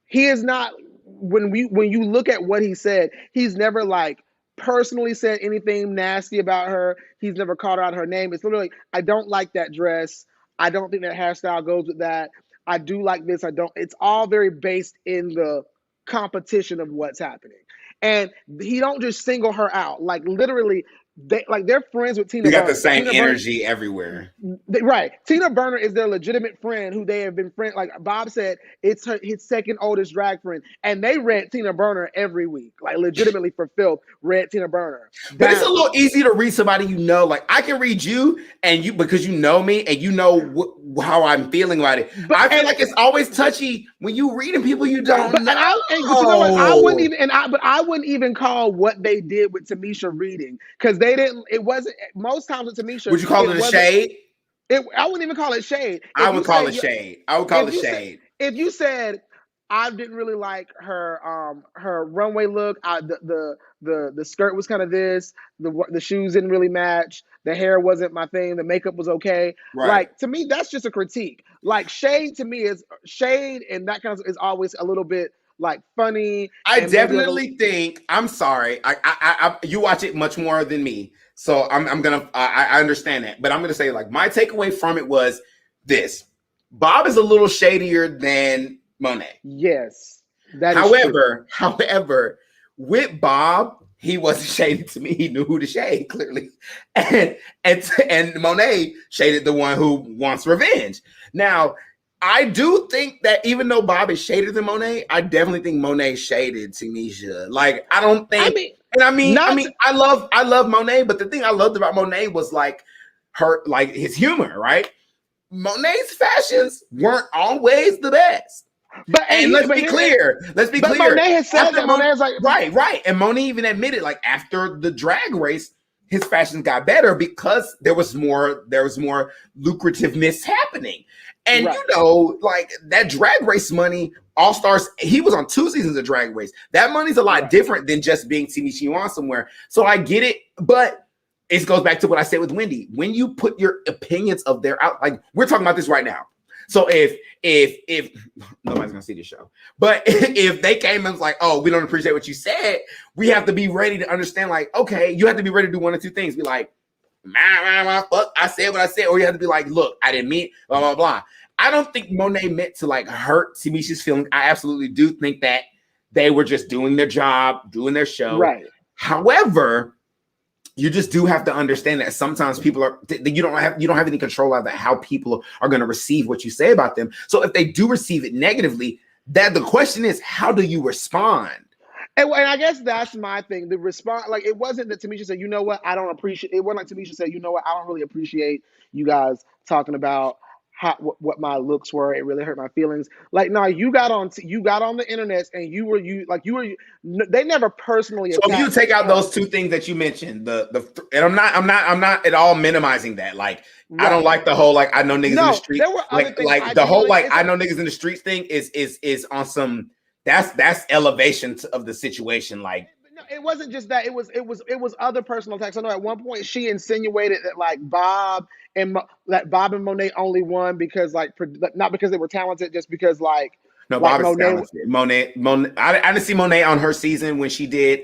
He is not. When you look at what he said, he's never like personally said anything nasty about her. He's never called her out her name. It's literally, I don't like that dress. I don't think that hairstyle goes with that. I do like this. I don't. It's all very based in the competition of what's happening, and he don't just single her out. Like literally, they're friends with Tina Burner. You got the same energy everywhere, right? Tina Burner is their legitimate friend who they have been friends. Like Bob said, it's his second oldest drag friend, and they read Tina Burner every week, like legitimately for filth. Read Tina Burner, but it's a little easy to read somebody you know. Like I can read you and you because you know me and you know how I'm feeling about it. But I feel like it's always touchy when you reading people you don't know. But you know what? I wouldn't even call what they did with Tamisha reading because they didn't. It wasn't most times with Tamisha. Would you call it a shade? I wouldn't even call it shade. I would call it shade. I would call it shade. If you said I didn't really like her runway look, the skirt was kind of this, the shoes didn't really match, the hair wasn't my thing, the makeup was okay. Right. Like to me, that's just a critique. Like shade to me is shade, and that kind of is always a little bit like funny. I definitely think. I'm sorry. I you watch it much more than me, so I'm gonna. I understand that, but I'm gonna say like my takeaway from it was this: Bob is a little shadier than Monet. Yes, that is true. However, with Bob, he wasn't shaded to me. He knew who to shade clearly, and Monet shaded the one who wants revenge. Now, I do think that even though Bob is shaded than Monet, I definitely think Monet shaded Tanisha. Like, I don't think. I love Monet, but the thing I loved about Monet was like his humor, right? Monet's fashions weren't always the best. Let's be clear. Monet has said that Monet's like right. And Monet even admitted, like, after the drag race, his fashions got better because there was more lucrativeness happening. And you know, like that drag race money, All Stars, he was on 2 seasons of Drag Race. That money's a lot different than just being TV she wants somewhere. So I get it, but it goes back to what I said with Wendy. When you put your opinions of their out, like we're talking about this right now. So if nobody's gonna see the show, but if they came and was like, oh, we don't appreciate what you said, we have to be ready to understand, like, okay, you have to be ready to do one or two things. Be like, fuck, I said what I said, or you have to be like, look, I didn't mean blah blah blah. I don't think Monet meant to like hurt Tamisha's feelings. I absolutely do think that they were just doing their job, doing their show. Right. However, you just do have to understand that sometimes people are you don't have any control over how people are going to receive what you say about them. So if they do receive it negatively, that the question is, how do you respond? And I guess that's my thing. The response, like, it wasn't that Tamisha said, you know what, I don't appreciate. It wasn't like Tamisha said, you know what, I don't really appreciate you guys talking about what my looks were. It really hurt my feelings. Like, no, you got on the internet and they never personally. So if you take out those two things that you mentioned, and I'm not at all minimizing that. Like, I don't like the whole like I know niggas in the street. There were other things like the whole like I know niggas in the streets thing is on some that's elevation of the situation. Like, no, it wasn't just that. It was other personal attacks. I know at one point she insinuated that like Bob and Monet only won because like not because they were talented, just because like no, Bob is talented. Monet. I didn't see Monet on her season when she did.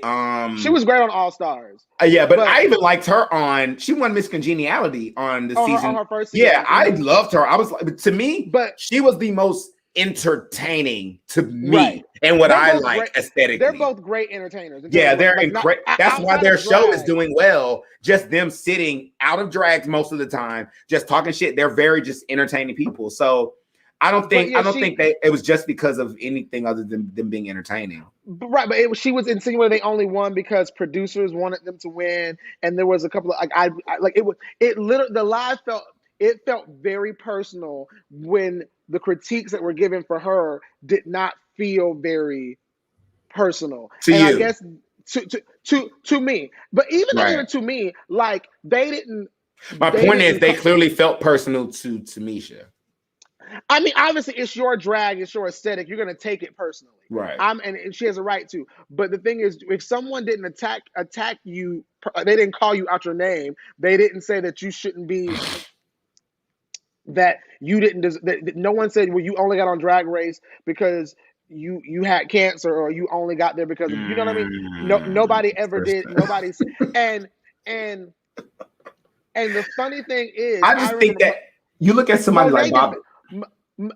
She was great on All Stars. Yeah, but I even liked her on. She won Miss Congeniality on the season. On her first season. Yeah, I loved her. I was like, to me, but she was the most entertaining to me and what I like aesthetically. They're both great entertainers. Yeah, they're incredible. That's why their show is doing well. Just them sitting out of drags most of the time, just talking shit. They're very just entertaining people. So I don't think that it was just because of anything other than them being entertaining. Right, but she was insinuating they only won because producers wanted them to win, and there was a couple of the live felt very personal when the critiques that were given for her did not feel very personal to you. I guess to me, but even not even to me, like they didn't. My point is, they clearly felt personal to Tamisha. I mean, obviously, it's your drag, it's your aesthetic. You're gonna take it personally, right? And she has a right to. But the thing is, if someone didn't attack you, they didn't call you out your name. They didn't say that you shouldn't be. That you didn't. That no one said, well, you only got on Drag Race because you had cancer, or you only got there because of, you know what I mean. Nobody ever did. Nobody's and the funny thing is, I just think that you look at somebody like Bob.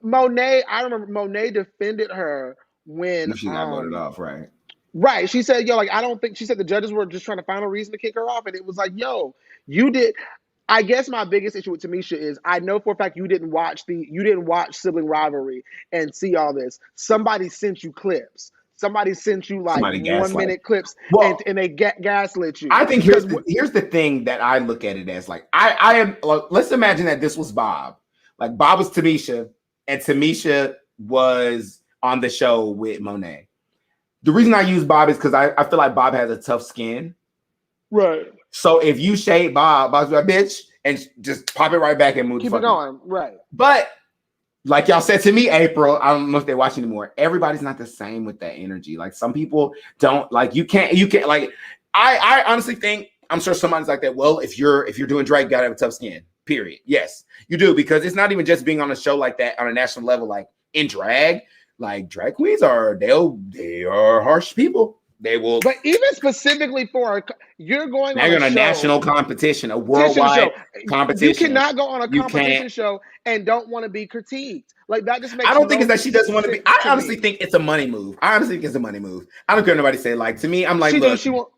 Monet, I remember Monet defended her when she got voted off, right? Right. She said, yo, like, I don't think, she said the judges were just trying to find a reason to kick her off. And it was like, yo, you did. I guess my biggest issue with Tamisha is I know for a fact you didn't watch Sibling Rivalry and see all this. Somebody sent you clips. Somebody sent you like 1 minute clips, and they gaslit you. I think here's the thing that I look at it as, like, I am. Let's imagine that this was Bob. Like, Bob was Tamisha, and Tamisha was on the show with Monet. The reason I use Bob is because I feel like Bob has a tough skin. Right. So if you shade Bob's like, bitch, and just pop it right back and move. Keep it going. Right. But like y'all said to me, April, I don't know if they're watching anymore. Everybody's not the same with that energy. Like, some people don't, like, you can't like, I honestly think, I'm sure somebody's like that. Well, if you're doing drag, you gotta have a tough skin. Period. Yes, you do, because it's not even just being on a show like that on a national level. Like, in drag, like, drag queens they are harsh people. They will. But even specifically for you're going Now on you're a on a show, national competition, a competition worldwide show. You competition. cannot go on a You competition can't. show and don't want to be critiqued. Like that just makes I don't think no it's that she doesn't want to be. sense I to honestly me. think it's a money move. I honestly think it's a money move. I don't care what nobody say. Like to me, I'm like, She look, she won't.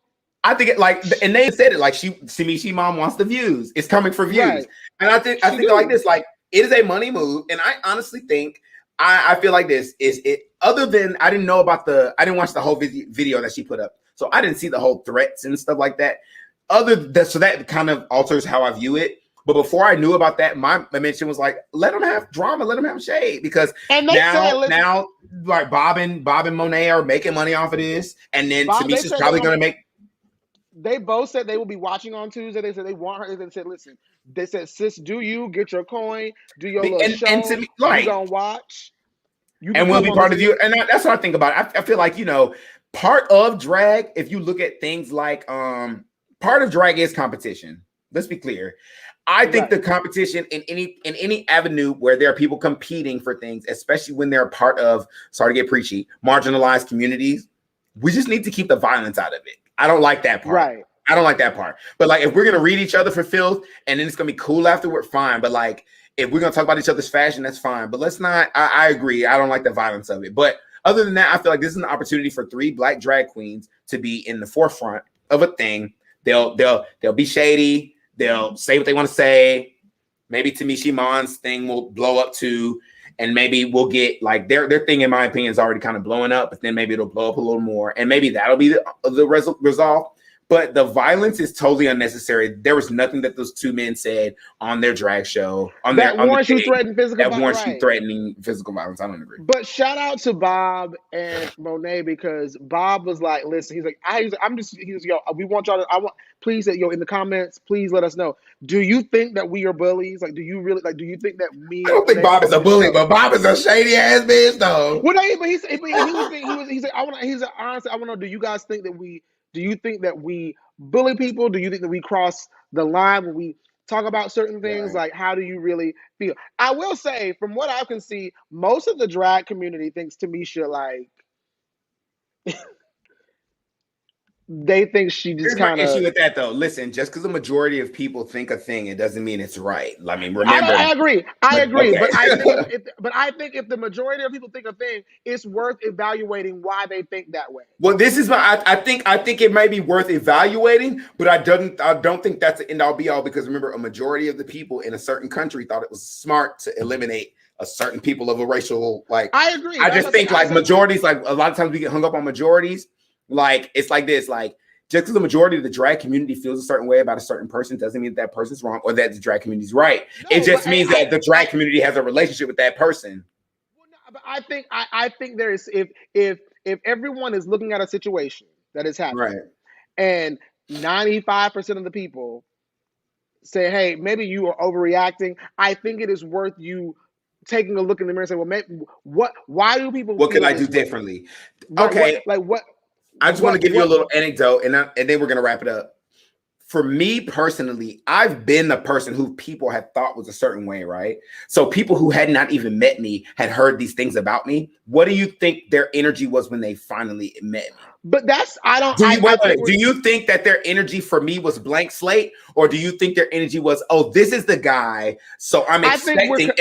I think it like, and they said it like she mom wants the views. It's coming for views, Right. and I think like this, like it is a money move, and I honestly think I feel like this is it. Other than I didn't watch the whole video that she put up, so I didn't see the whole threats and stuff like that. So that kind of alters how I view it. But before I knew about that, my mention was like, let them have drama, let them have shade, because now like Bob and Monet are making money off of this, and then Tamisha's probably going to make. They both said they will be watching on Tuesday. They said they want her. They said, listen. They said, sis, do you get your coin? Do your little show? And to me, like, you gonna watch? And we'll be part of you. And that's what I think about it. I feel like, part of drag, if you look at things like part of drag is competition. Let's be clear. I think the competition in any avenue where there are people competing for things, especially when they're part of, sorry to get preachy, marginalized communities, we just need to keep the violence out of it. I don't like that part. Right. I don't like that part. But like, if we're gonna read each other for filth and then it's gonna be cool afterward, fine. But like, if we're gonna talk about each other's fashion, that's fine. But let's not. I agree. I don't like the violence of it. But other than that, I feel like this is an opportunity for 3 Black drag queens to be in the forefront of a thing. They'll be shady. They'll say what they want to say. Maybe Tamisha Mon's thing will blow up too, and maybe we'll get like their thing. In my opinion, is already kind of blowing up, but then maybe it'll blow up a little more, and maybe that'll be the resolve. But the violence is totally unnecessary. There was nothing that those 2 men said on their drag show that warrants you threatening physical violence. That warrants you threatening physical violence. I don't agree. But shout out to Bob and Monet, because Bob was like, listen, he's like, yo, we want y'all to, please, yo, in the comments, please let us know. Do you think that we are bullies? Like, do you really, like, do you think that me? I don't think Bob is a bully, but Bob is a shady ass bitch, though. Well, no, but he said, honestly, I want to know, do you guys think that do you think that we bully people? Do you think that we cross the line when we talk about certain things? Right. Like, how do you really feel? I will say, from what I can see, most of the drag community thinks Tamisha, like, they think she just kind of. Issue with that, though. Listen, just because the majority of people think a thing, it doesn't mean it's right. I mean, remember. I agree. Okay. But I think if the majority of people think a thing, it's worth evaluating why they think that way. Well, this is I think it may be worth evaluating, but I don't think that's the end all be all, because remember, a majority of the people in a certain country thought it was smart to eliminate a certain people of a racial, like. I agree. I just think like majorities, like a lot of times we get hung up on majorities. Like, it's like this, like, just because the majority of the drag community feels a certain way about a certain person doesn't mean that person's wrong or that the drag community's right. No, it just means that the drag community has a relationship with that person. Well, no, but I think there is, if everyone is looking at a situation that is happening, right, and 95% of the people say, hey, maybe you are overreacting, I think it is worth you taking a look in the mirror and say, well, maybe, why do people what can I do differently? Right, okay. What I just want to give you a little anecdote, and then we're going to wrap it up. For me personally, I've been the person who people had thought was a certain way, right? So people who had not even met me had heard these things about me. What do you think their energy was when they finally met me? But that's, do you think that their energy for me was blank slate? Or do you think their energy was, oh, this is the guy, so I'm expecting,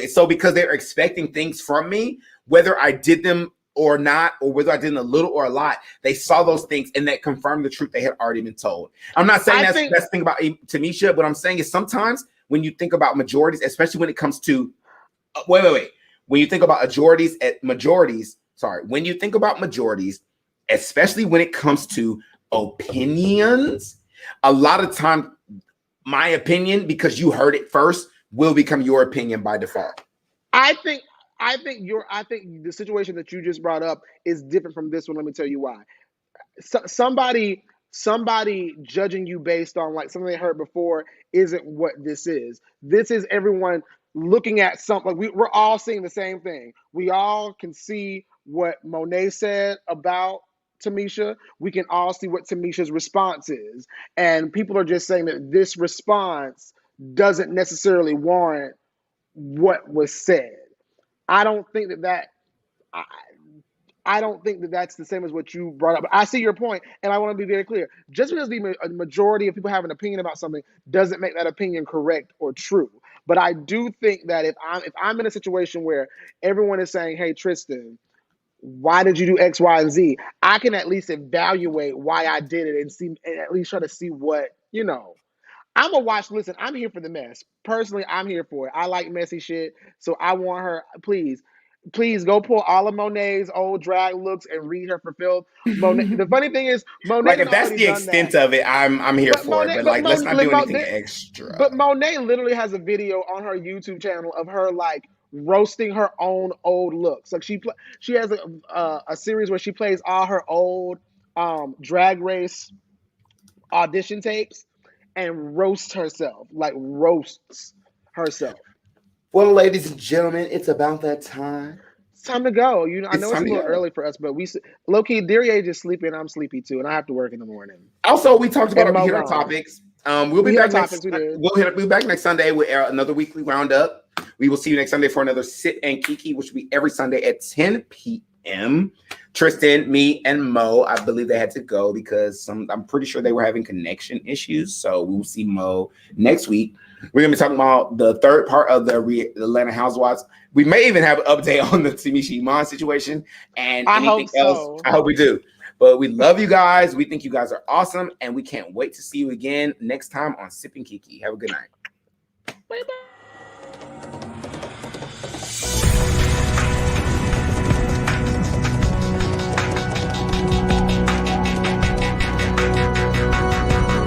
so because they're expecting things from me, whether I did them or not, or whether I did a little or a lot, they saw those things and that confirmed the truth they had already been told. I'm not saying that's the thing about Tamisha, but I'm saying is sometimes when you think about majorities, especially when it comes to, when you think about when you think about majorities, especially when it comes to opinions, a lot of time, my opinion, because you heard it first, will become your opinion by default. I think the situation that you just brought up is different from this one. Let me tell you why. Somebody judging you based on like something they heard before isn't what this is. This is everyone looking at something. Like we're all seeing the same thing. We all can see what Monet said about Tamisha. We can all see what Tamisha's response is. And people are just saying that this response doesn't necessarily warrant what was said. I don't think that I don't think that that's the same as what you brought up. But I see your point, and I want to be very clear. Just because a majority of people have an opinion about something doesn't make that opinion correct or true. But I do think that if I'm in a situation where everyone is saying, "Hey, Tristan, why did you do X, Y, and Z?" I can at least evaluate why I did it and at least try to see what, I'm gonna watch. Listen, I'm here for the mess. Personally, I'm here for it. I like messy shit, so I want her. Please go pull all of Monet's old drag looks and read her for filth. Monet. The funny thing is, Monet Like has if that's already the done extent that. of it, I'm here for it. But like, let's not do anything extra. But Monet literally has a video on her YouTube channel of her like roasting her own old looks. Like she has a series where she plays all her old drag race audition tapes and roasts herself. Well, ladies and gentlemen, it's about that time. It's time to go. I know it's a little go. early for us, but low-key, Dureyea is sleeping. I'm sleepy too, and I have to work in the morning. Also, we talked about our topics. We'll be back next. We'll be back next Sunday with another weekly roundup. We will see you next Sunday for another Sit and Kiki, which will be every Sunday at 10 p.m. Tristan, me, and Mo, I believe they had to go because I'm pretty sure they were having connection issues. So we'll see Mo next week. We're going to be talking about the third part of the Atlanta Housewives. We may even have an update on the Timishi Iman situation and anything else. I hope we do. But we love you guys. We think you guys are awesome. And we can't wait to see you again next time on Sip and Kiki. Have a good night. Bye-bye.